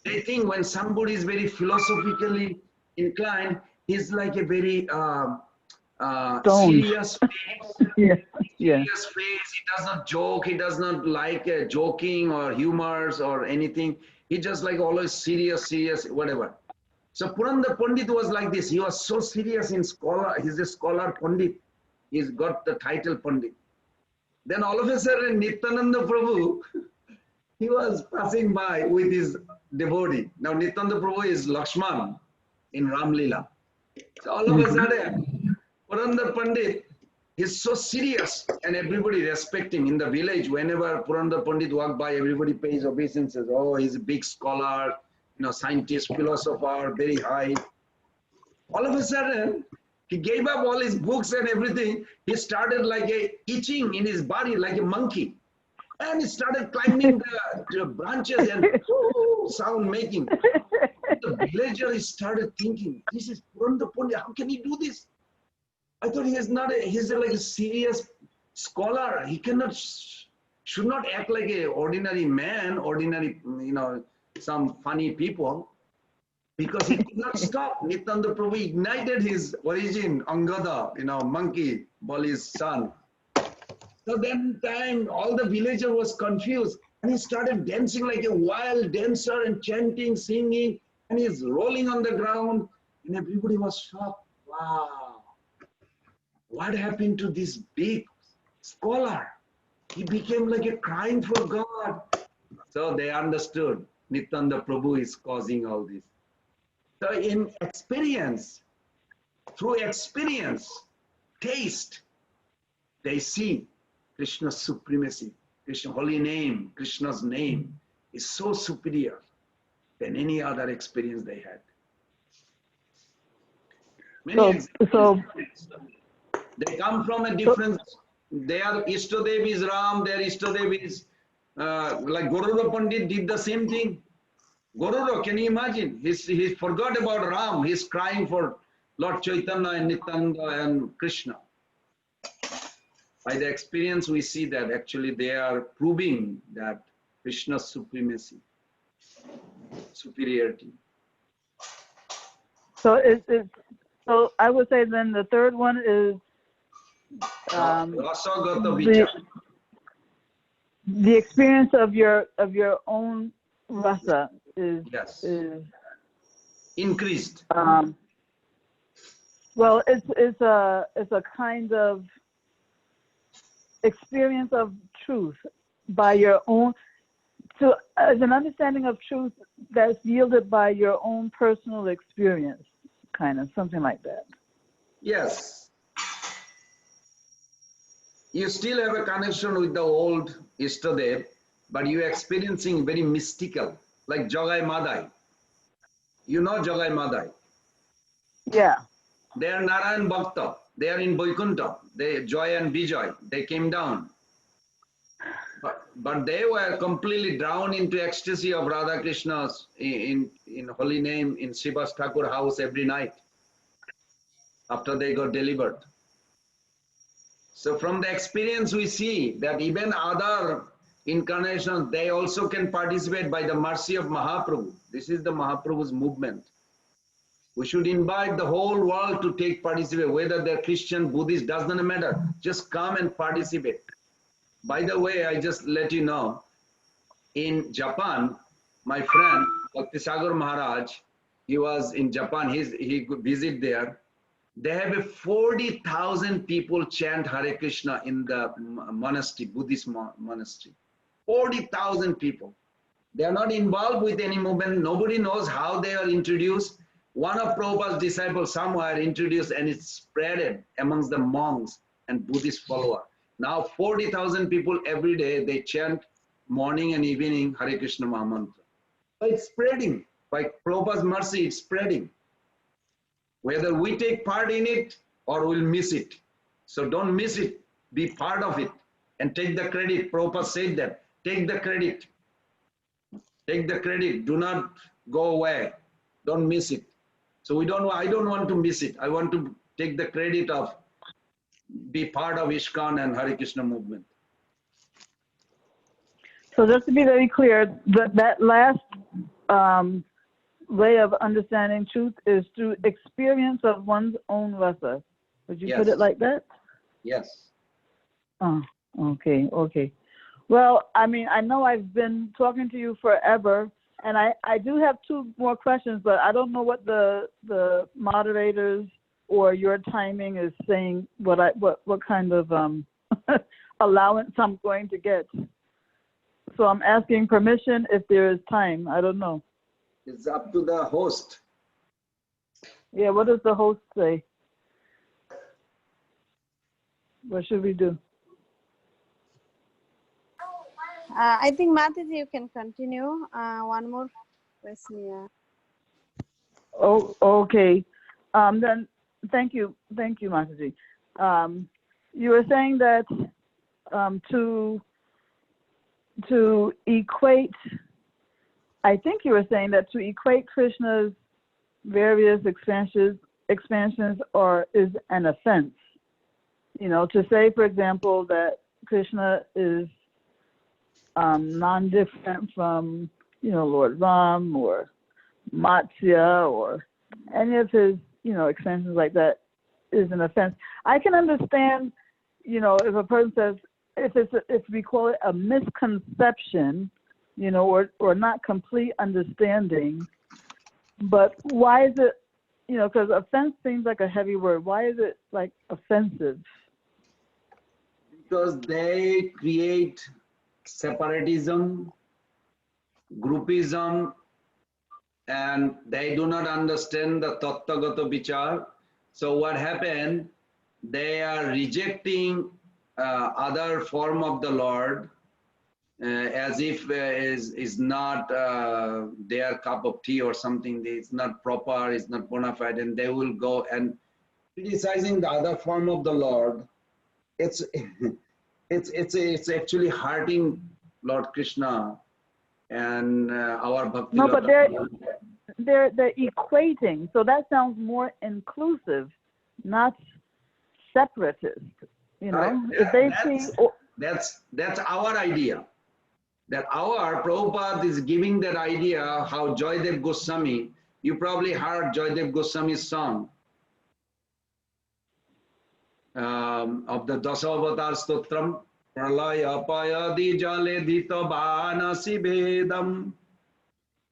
they think when somebody is very philosophically inclined, he's like a very serious face. Serious face. He does not joke. He does not like joking or humors or anything. He just like always serious, whatever. So Purandar Pandit was like this. He was so serious in scholar. He's a scholar Pandit. He's got the title Pandit. Then all of a sudden, Nityananda Prabhu, he was passing by with his devotee. Now Nityananda Prabhu is Lakshman in Ram Leela. So all of a sudden, Purandar Pandit is so serious, and everybody respecting in the village. Whenever Purandar Pandit walked by, everybody pays obeisances. Oh, he's a big scholar, you know, scientist, philosopher, very high. All of a sudden, he gave up all his books and everything. He started like a itching in his body, like a monkey. And he started climbing the branches and sound making. The villager started thinking, this is Purandar Pandit, how can he do this? I thought he's like a serious scholar. He should not act like an ordinary man, ordinary, you know, some funny people. Because he could not stop. Nityananda Prabhu ignited his origin, Angada, you know, monkey, Bali's son. So then time, all the villager was confused. And he started dancing like a wild dancer and chanting, singing. And he's rolling on the ground. And everybody was shocked. Wow. What happened to this big scholar? He became like a crying for God. So they understood Nityananda Prabhu is causing all this. So in experience, through experience, taste, they see Krishna's supremacy, Krishna's holy name, Krishna's name is so superior than any other experience they had. They come from a different, their Ishtadev is Ram, their Ishtadev is, like Gorura Pandit did the same thing. Gorura, can you imagine? He forgot about Ram. He's crying for Lord Chaitanya and Nityananda and Krishna. By the experience, we see that actually they are proving that Krishna's supremacy, superiority. So so I would say then the third one is the experience of your own rasa is increased. Well, it's a kind of experience of truth by your own, as an understanding of truth that's yielded by your own personal experience, kind of something like that. Yes. You still have a connection with the old Ishtadev, but you're experiencing very mystical, like Jagai Madai. You know Jagai Madai? Yeah. They are Narayan Bhakta. They are in Vaikuntha. They, Joy and Vijay, they came down. But they were completely drowned into ecstasy of Radha Krishna's in holy name in Srivas Thakur house every night after they got delivered. So from the experience we see that even other incarnations, they also can participate by the mercy of Mahaprabhu. This is the Mahaprabhu's movement. We should invite the whole world to take participate, whether they're Christian, Buddhist, doesn't matter. Just come and participate. By the way, I just let you know, in Japan, my friend, Bhakti Sagar Maharaj, he was in Japan, he could visit there. They have a 40,000 people chant Hare Krishna in the monastery, Buddhist monastery. 40,000 people. They are not involved with any movement. Nobody knows how they are introduced. One of Prabhupada's disciples somewhere introduced and it's spread amongst the monks and Buddhist followers. Now 40,000 people every day, they chant morning and evening Hare Krishna Mahamantra. So it's spreading. By Prabhupada's mercy, it's spreading. Whether we take part in it or we'll miss it. So don't miss it. Be part of it and take the credit. Prabhupada said that. Take the credit. Take the credit. Do not go away. Don't miss it. So I don't want to miss it. I want to take the credit of be part of ISKCON and Hare Krishna movement. So just to be very clear, that last way of understanding truth is through experience of one's own rasa. Would you put it like that? Yes. Oh, okay, okay. Well, I mean, I know I've been talking to you forever, and I do have two more questions, but I don't know what the moderators or your timing is saying, what kind of allowance I'm going to get. So I'm asking permission if there is time. I don't know. It's up to the host. Yeah, what does the host say? What should we do? I think Mataji, you can continue. One more question. Yeah. Oh, okay. Then thank you, Mataji. You were saying that to equate. I think you were saying that to equate Krishna's various expansions is an offense. You know, to say, for example, that Krishna is non-different from, Lord Ram or Matsya or any of his, expansions like that is an offense. I can understand, if a person says, if we call it a misconception, or not complete understanding, but why is it, because offense seems like a heavy word. Why is it like offensive? Because they create separatism, groupism, and they do not understand the Tattagata Vichar. So what happened, they are rejecting other form of the Lord as if is not their cup of tea or something. It's not proper, it's not bona fide, and they will go and criticizing the other form of the Lord. It's actually hurting Lord Krishna and our bhakti. No, but they're equating, so that sounds more inclusive, not separatist. If they see, that's our idea. That our Prabhupada is giving that idea how Joydev Goswami. You probably heard Joydev Goswami's song of the Dasavatar Stotram. Pralaya payadi jale dhita banasi vedam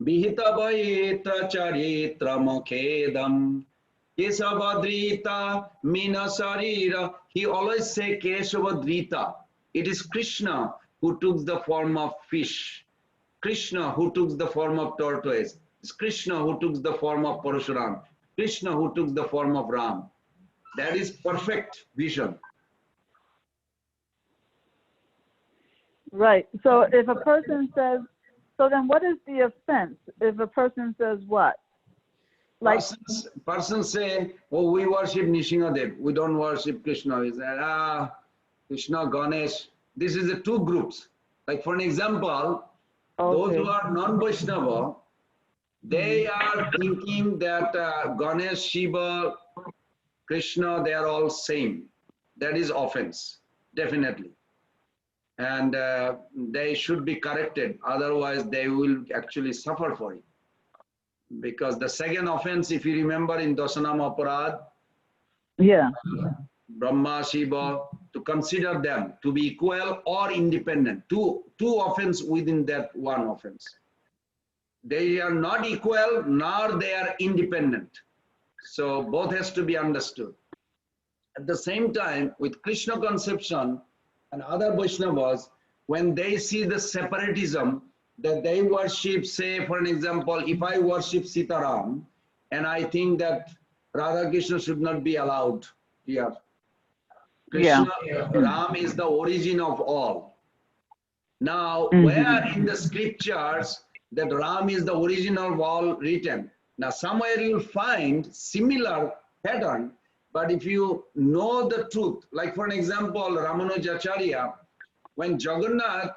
Vihita vayetra charitra mokhedam Kesavadrita mina sarira. He always say Kesavadrita. It is Krishna who took the form of fish. Krishna who took the form of tortoise. It's Krishna who took the form of Parashuram. Krishna who took the form of Ram. That is perfect vision. Right. So if a person says, so then what is the offense if a person says what? Like Persons say, oh, we worship Nishingadev. We don't worship Krishna. We say, Krishna, Ganesh. This is the two groups. Like for an example, those who are non-Vaishnava, they are thinking that Ganesh, Shiva, Krishna, they are all same. That is offense, definitely. And they should be corrected. Otherwise, they will actually suffer for it. Because the second offense, if you remember in Dasanam Aparad, Brahma, Shiva, to consider them to be equal or independent. Two offense within that one offense. They are not equal, nor they are independent. So both has to be understood. At the same time, with Krishna conception and other Vaishnavas, when they see the separatism, that they worship, say for an example, if I worship Sitaram, and I think that Radha Krishna should not be allowed here. Krishna, Ram is the origin of all. Now, where in the scriptures that Ram is the origin of all written? Now, somewhere you'll find similar pattern, but if you know the truth, like for an example, Ramanujacharya, when Jagannath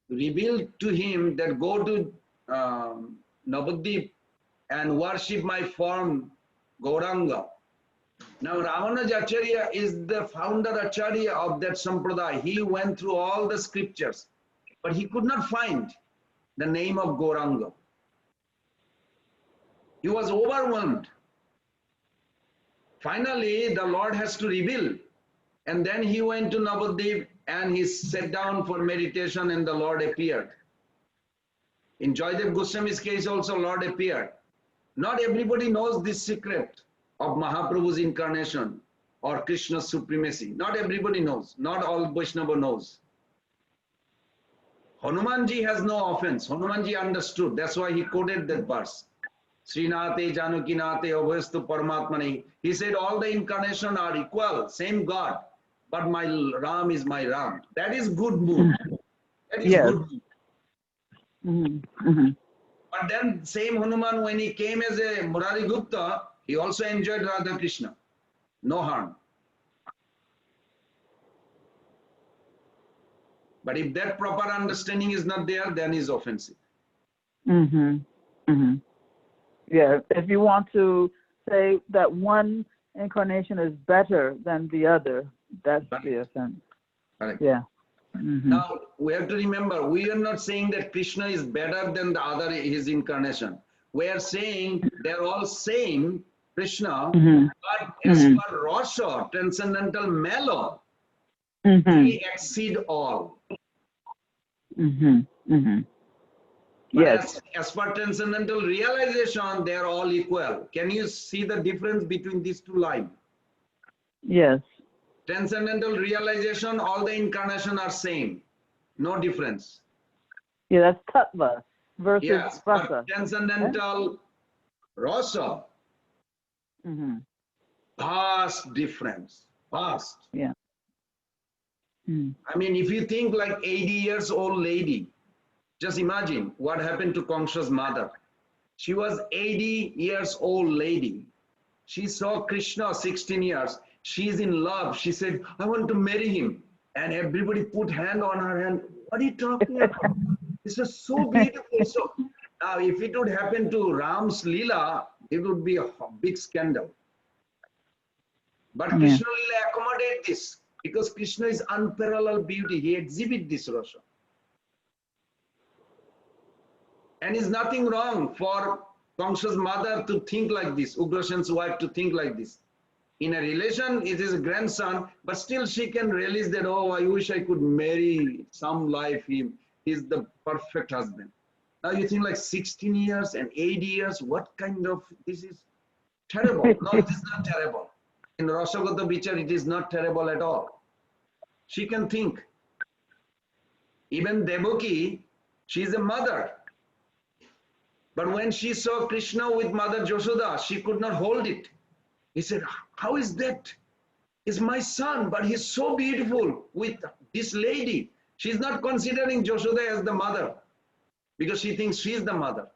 revealed to him that go to Navadvip and worship my form Gauranga. Now Ramanujacharya is the founder Acharya of that Sampradaya. He went through all the scriptures, but he could not find the name of Gauranga. He was overwhelmed. Finally, the Lord has to reveal. And then he went to Navadvip and he sat down for meditation and the Lord appeared. In Joydev Goswami's case also, Lord appeared. Not everybody knows this secret of Mahaprabhu's incarnation or Krishna's supremacy. Not everybody knows. Not all Vaishnava knows. Hanumanji has no offense. Hanumanji understood. That's why he quoted that verse. Srinate Janukinate Abhayastu Paramatmane. He said all the incarnation are equal, same God. But my Ram is my Ram. That is good mood. That is good mood. But then same Hanuman, when he came as a Murari Gupta, he also enjoyed Radha Krishna. No harm. But if that proper understanding is not there, then it's offensive. Yeah, if you want to say that one incarnation is better than the other, that's the offense. Correct. Yeah. Now, we have to remember, we are not saying that Krishna is better than the other, his incarnation. We are saying they're all same, Krishna, but as per Rasa, transcendental mellow, they exceed all. Yes. As per transcendental realization, they are all equal. Can you see the difference between these two lines? Yes. Transcendental realization, all the incarnation are same. No difference. Yeah, that's tattva versus rasa. Transcendental rasa, vast difference. Vast. Yeah. I mean, if you think like 80 years old lady, just imagine what happened to Kamsa's mother. She was 80 years old lady. She saw Krishna 16 years. She's in love. She said, I want to marry him. And everybody put hand on her hand. What are you talking about? This is so beautiful. So now if it would happen to Ram's Leela, it would be a big scandal. But Krishna Leela accommodate this because Krishna is unparalleled beauty. He exhibits this rasa. And it's nothing wrong for Kamsa's mother to think like this, Ugrasen's wife to think like this. In a relation, it is a grandson, but still she can realize that, oh, I wish I could marry some life him. He's the perfect husband. Now you think like 16 years and 80 years, what kind of, this is terrible. No, it is not terrible. In Rasagata Vichar, it is not terrible at all. She can think. Even Devaki, she's a mother. But when she saw Krishna with Mother Yashoda, she could not hold it. He said, how is that? He's my son, but he's so beautiful with this lady. She's not considering Yashoda as the mother because she thinks she's the mother.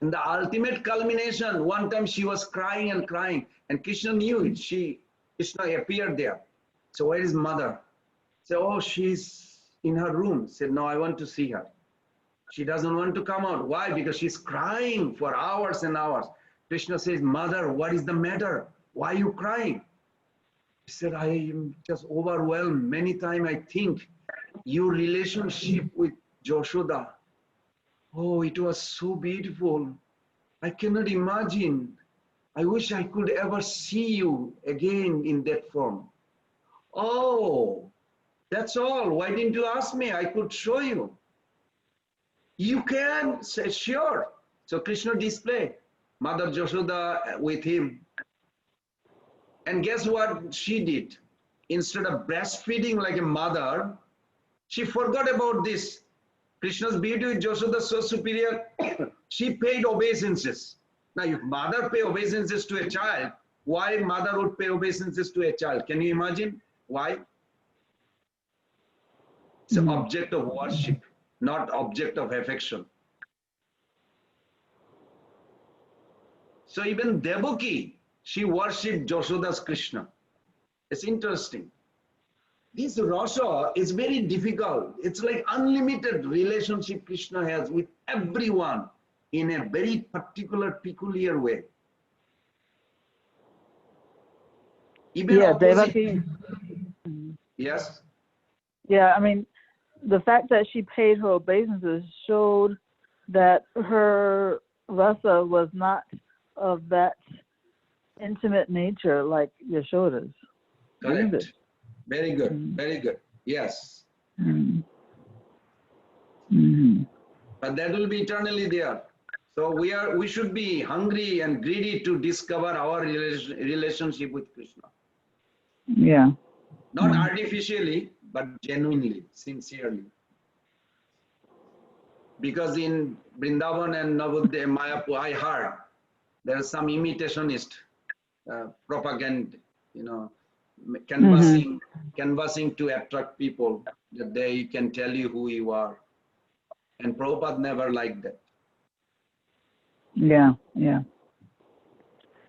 In the ultimate culmination, one time she was crying and crying, and Krishna knew it. Krishna appeared there. So where is mother? Said, oh, she's in her room. Said, no, I want to see her. She doesn't want to come out. Why? Because she's crying for hours and hours. Krishna says, mother, what is the matter? Why are you crying? He said, I am just overwhelmed. Many times I think your relationship with Yashoda, oh, it was so beautiful. I cannot imagine. I wish I could ever see you again in that form. Oh, that's all. Why didn't you ask me? I could show you. You can? Say, sure. So Krishna displayed Mother Yashoda with him. And guess what she did? Instead of breastfeeding like a mother, she forgot about this. Krishna's beauty with Yashoda so superior, she paid obeisances. Now, if mother pay obeisances to a child, why mother would pay obeisances to a child? Can you imagine? Why? It's an object of worship, not object of affection. So even Devaki, she worshipped Yashoda's Krishna. It's interesting. This rasa is very difficult. It's like unlimited relationship Krishna has with everyone in a very particular, peculiar way. Even Yeah, opposite. Devaki. Yes. Yeah, I mean, the fact that she paid her obeisances showed that her rasa was not of that intimate nature like Yashoda's. Correct. Very good. Very good. Yes. But that will be eternally there. So we should be hungry and greedy to discover our relationship with Krishna. Yeah. Not artificially, but genuinely, sincerely. Because in Vrindavan and Navadvip, Mayapur, I heard there are some imitationist propaganda, canvassing to attract people that they can tell you who you are. And Prabhupada never liked that. Yeah, yeah.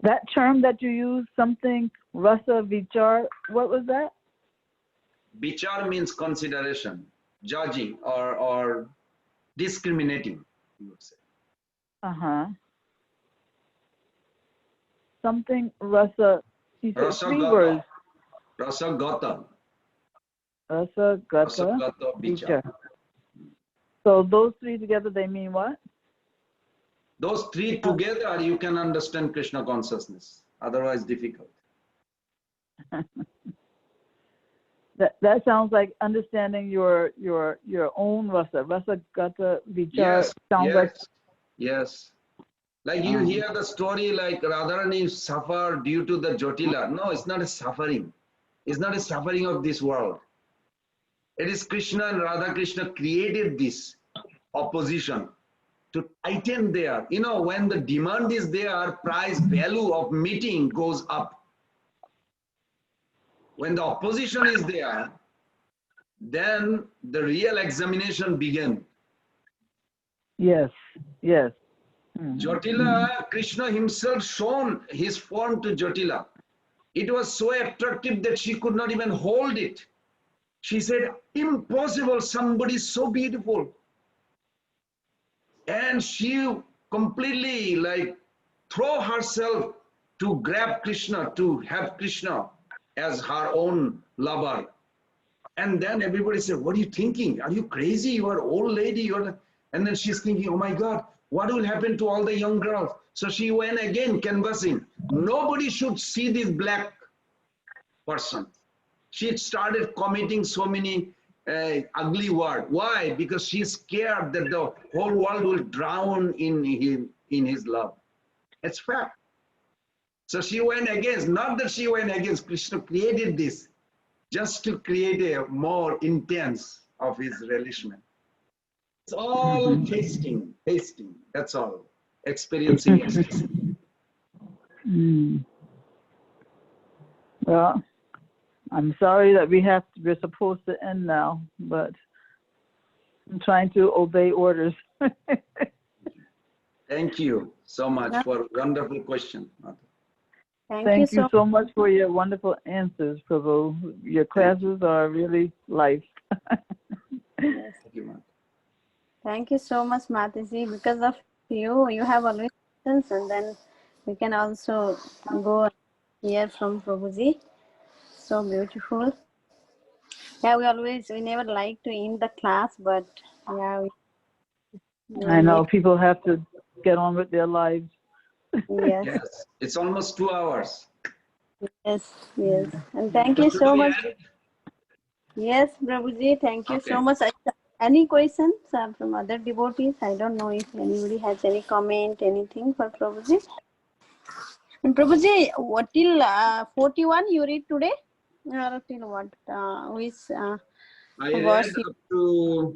That term that you use, something rasa vichar, what was that? Vichar means consideration, judging or discriminating, you would say. Something rasa, you said three words. Rasagata. Rasagata vichar. So those three together, they mean what? Those three together, you can understand Krishna consciousness. Otherwise, difficult. That sounds like understanding your own rasa. Rasagata vichar. Yes, sounds like. Yes. Like you hear the story like Radharani suffer due to the Jotila. No, it's not a suffering. It's not a suffering of this world. It is Krishna and Radha Krishna created this opposition to tighten there. When the demand is there, price value of meeting goes up. When the opposition is there, then the real examination begins. Yes. Jotila, Krishna himself shown his form to Jotila. It was so attractive that she could not even hold it. She said, impossible, somebody so beautiful. And she completely throw herself to grab Krishna, to have Krishna as her own lover. And then everybody said, what are you thinking? Are you crazy? You are old lady. And then she's thinking, oh my God, what will happen to all the young girls? So she went again canvassing. Nobody should see this black person. She started committing so many ugly words. Why? Because she's scared that the whole world will drown in his love. It's fact. So she went against, not that she went against, Krishna created this just to create a more intense of his relishment. It's all tasting. That's all. Experiencing ecstasy. Well, I'm sorry that we're supposed to end now, but I'm trying to obey orders. Thank you so much for a wonderful question. Thank you so much for your wonderful answers, Prabhu. Your classes are really life. Yes. Thank you, Mata. Thank you so much, Mataji. Because of you, you have always questions, and then we can also go and hear from Prabhuji. So beautiful. Yeah, we never like to end the class, but yeah, we I know make, people have to get on with their lives. yes, Yes, it's almost 2 hours. yes. And thank you so much. Yes, Prabhuji, thank you so much. Any questions from other devotees? I don't know if anybody has any comment, anything for Prabhuji. And Prabhuji, what till 41 you read today? Or till what? Which I read verse? up to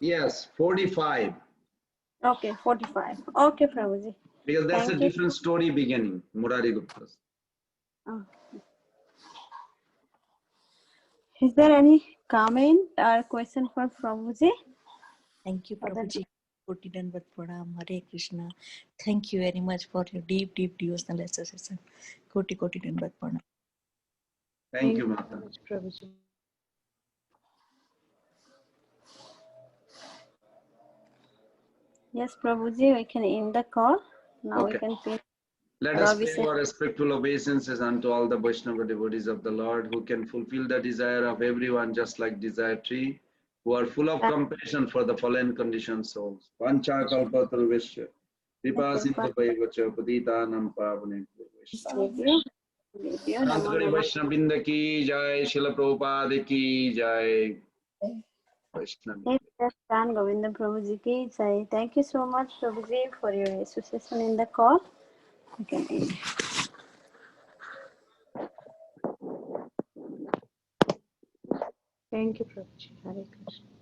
yes, 45. Okay, 45. Okay, Prabhuji. Because that's Thank a you. different story beginning, Murari Gupta's. Is there any comment or question for Prabhuji? Thank you, Prabhuji. Koti Dandavat Pranam, Hare Krishna. Thank you very much for your deep devotional association. Koti Dandavat Pranam. Thank you, Mata. Prabhuji. Yes, Prabhuji, we can end the call. Now Okay. we can finish. Let us pay our respectful obeisances unto all the Vaishnava devotees of the Lord who can fulfill the desire of everyone just like desire tree, who are full of compassion for the fallen conditioned souls. Pancha kalpatarvishya, kripa sindhuvaivacha, patitanam pavanebhyo Vaishnava. Anantari Vaishnavrinda ki jai, Srila Prabhupada ki jai. Vaishnava. Yes, Pran Govind Prabhuji ki jai. Thank you so much, Prabhuji, for your association in the call. We can end. Thank you, Prabhuji. Hare Krishna.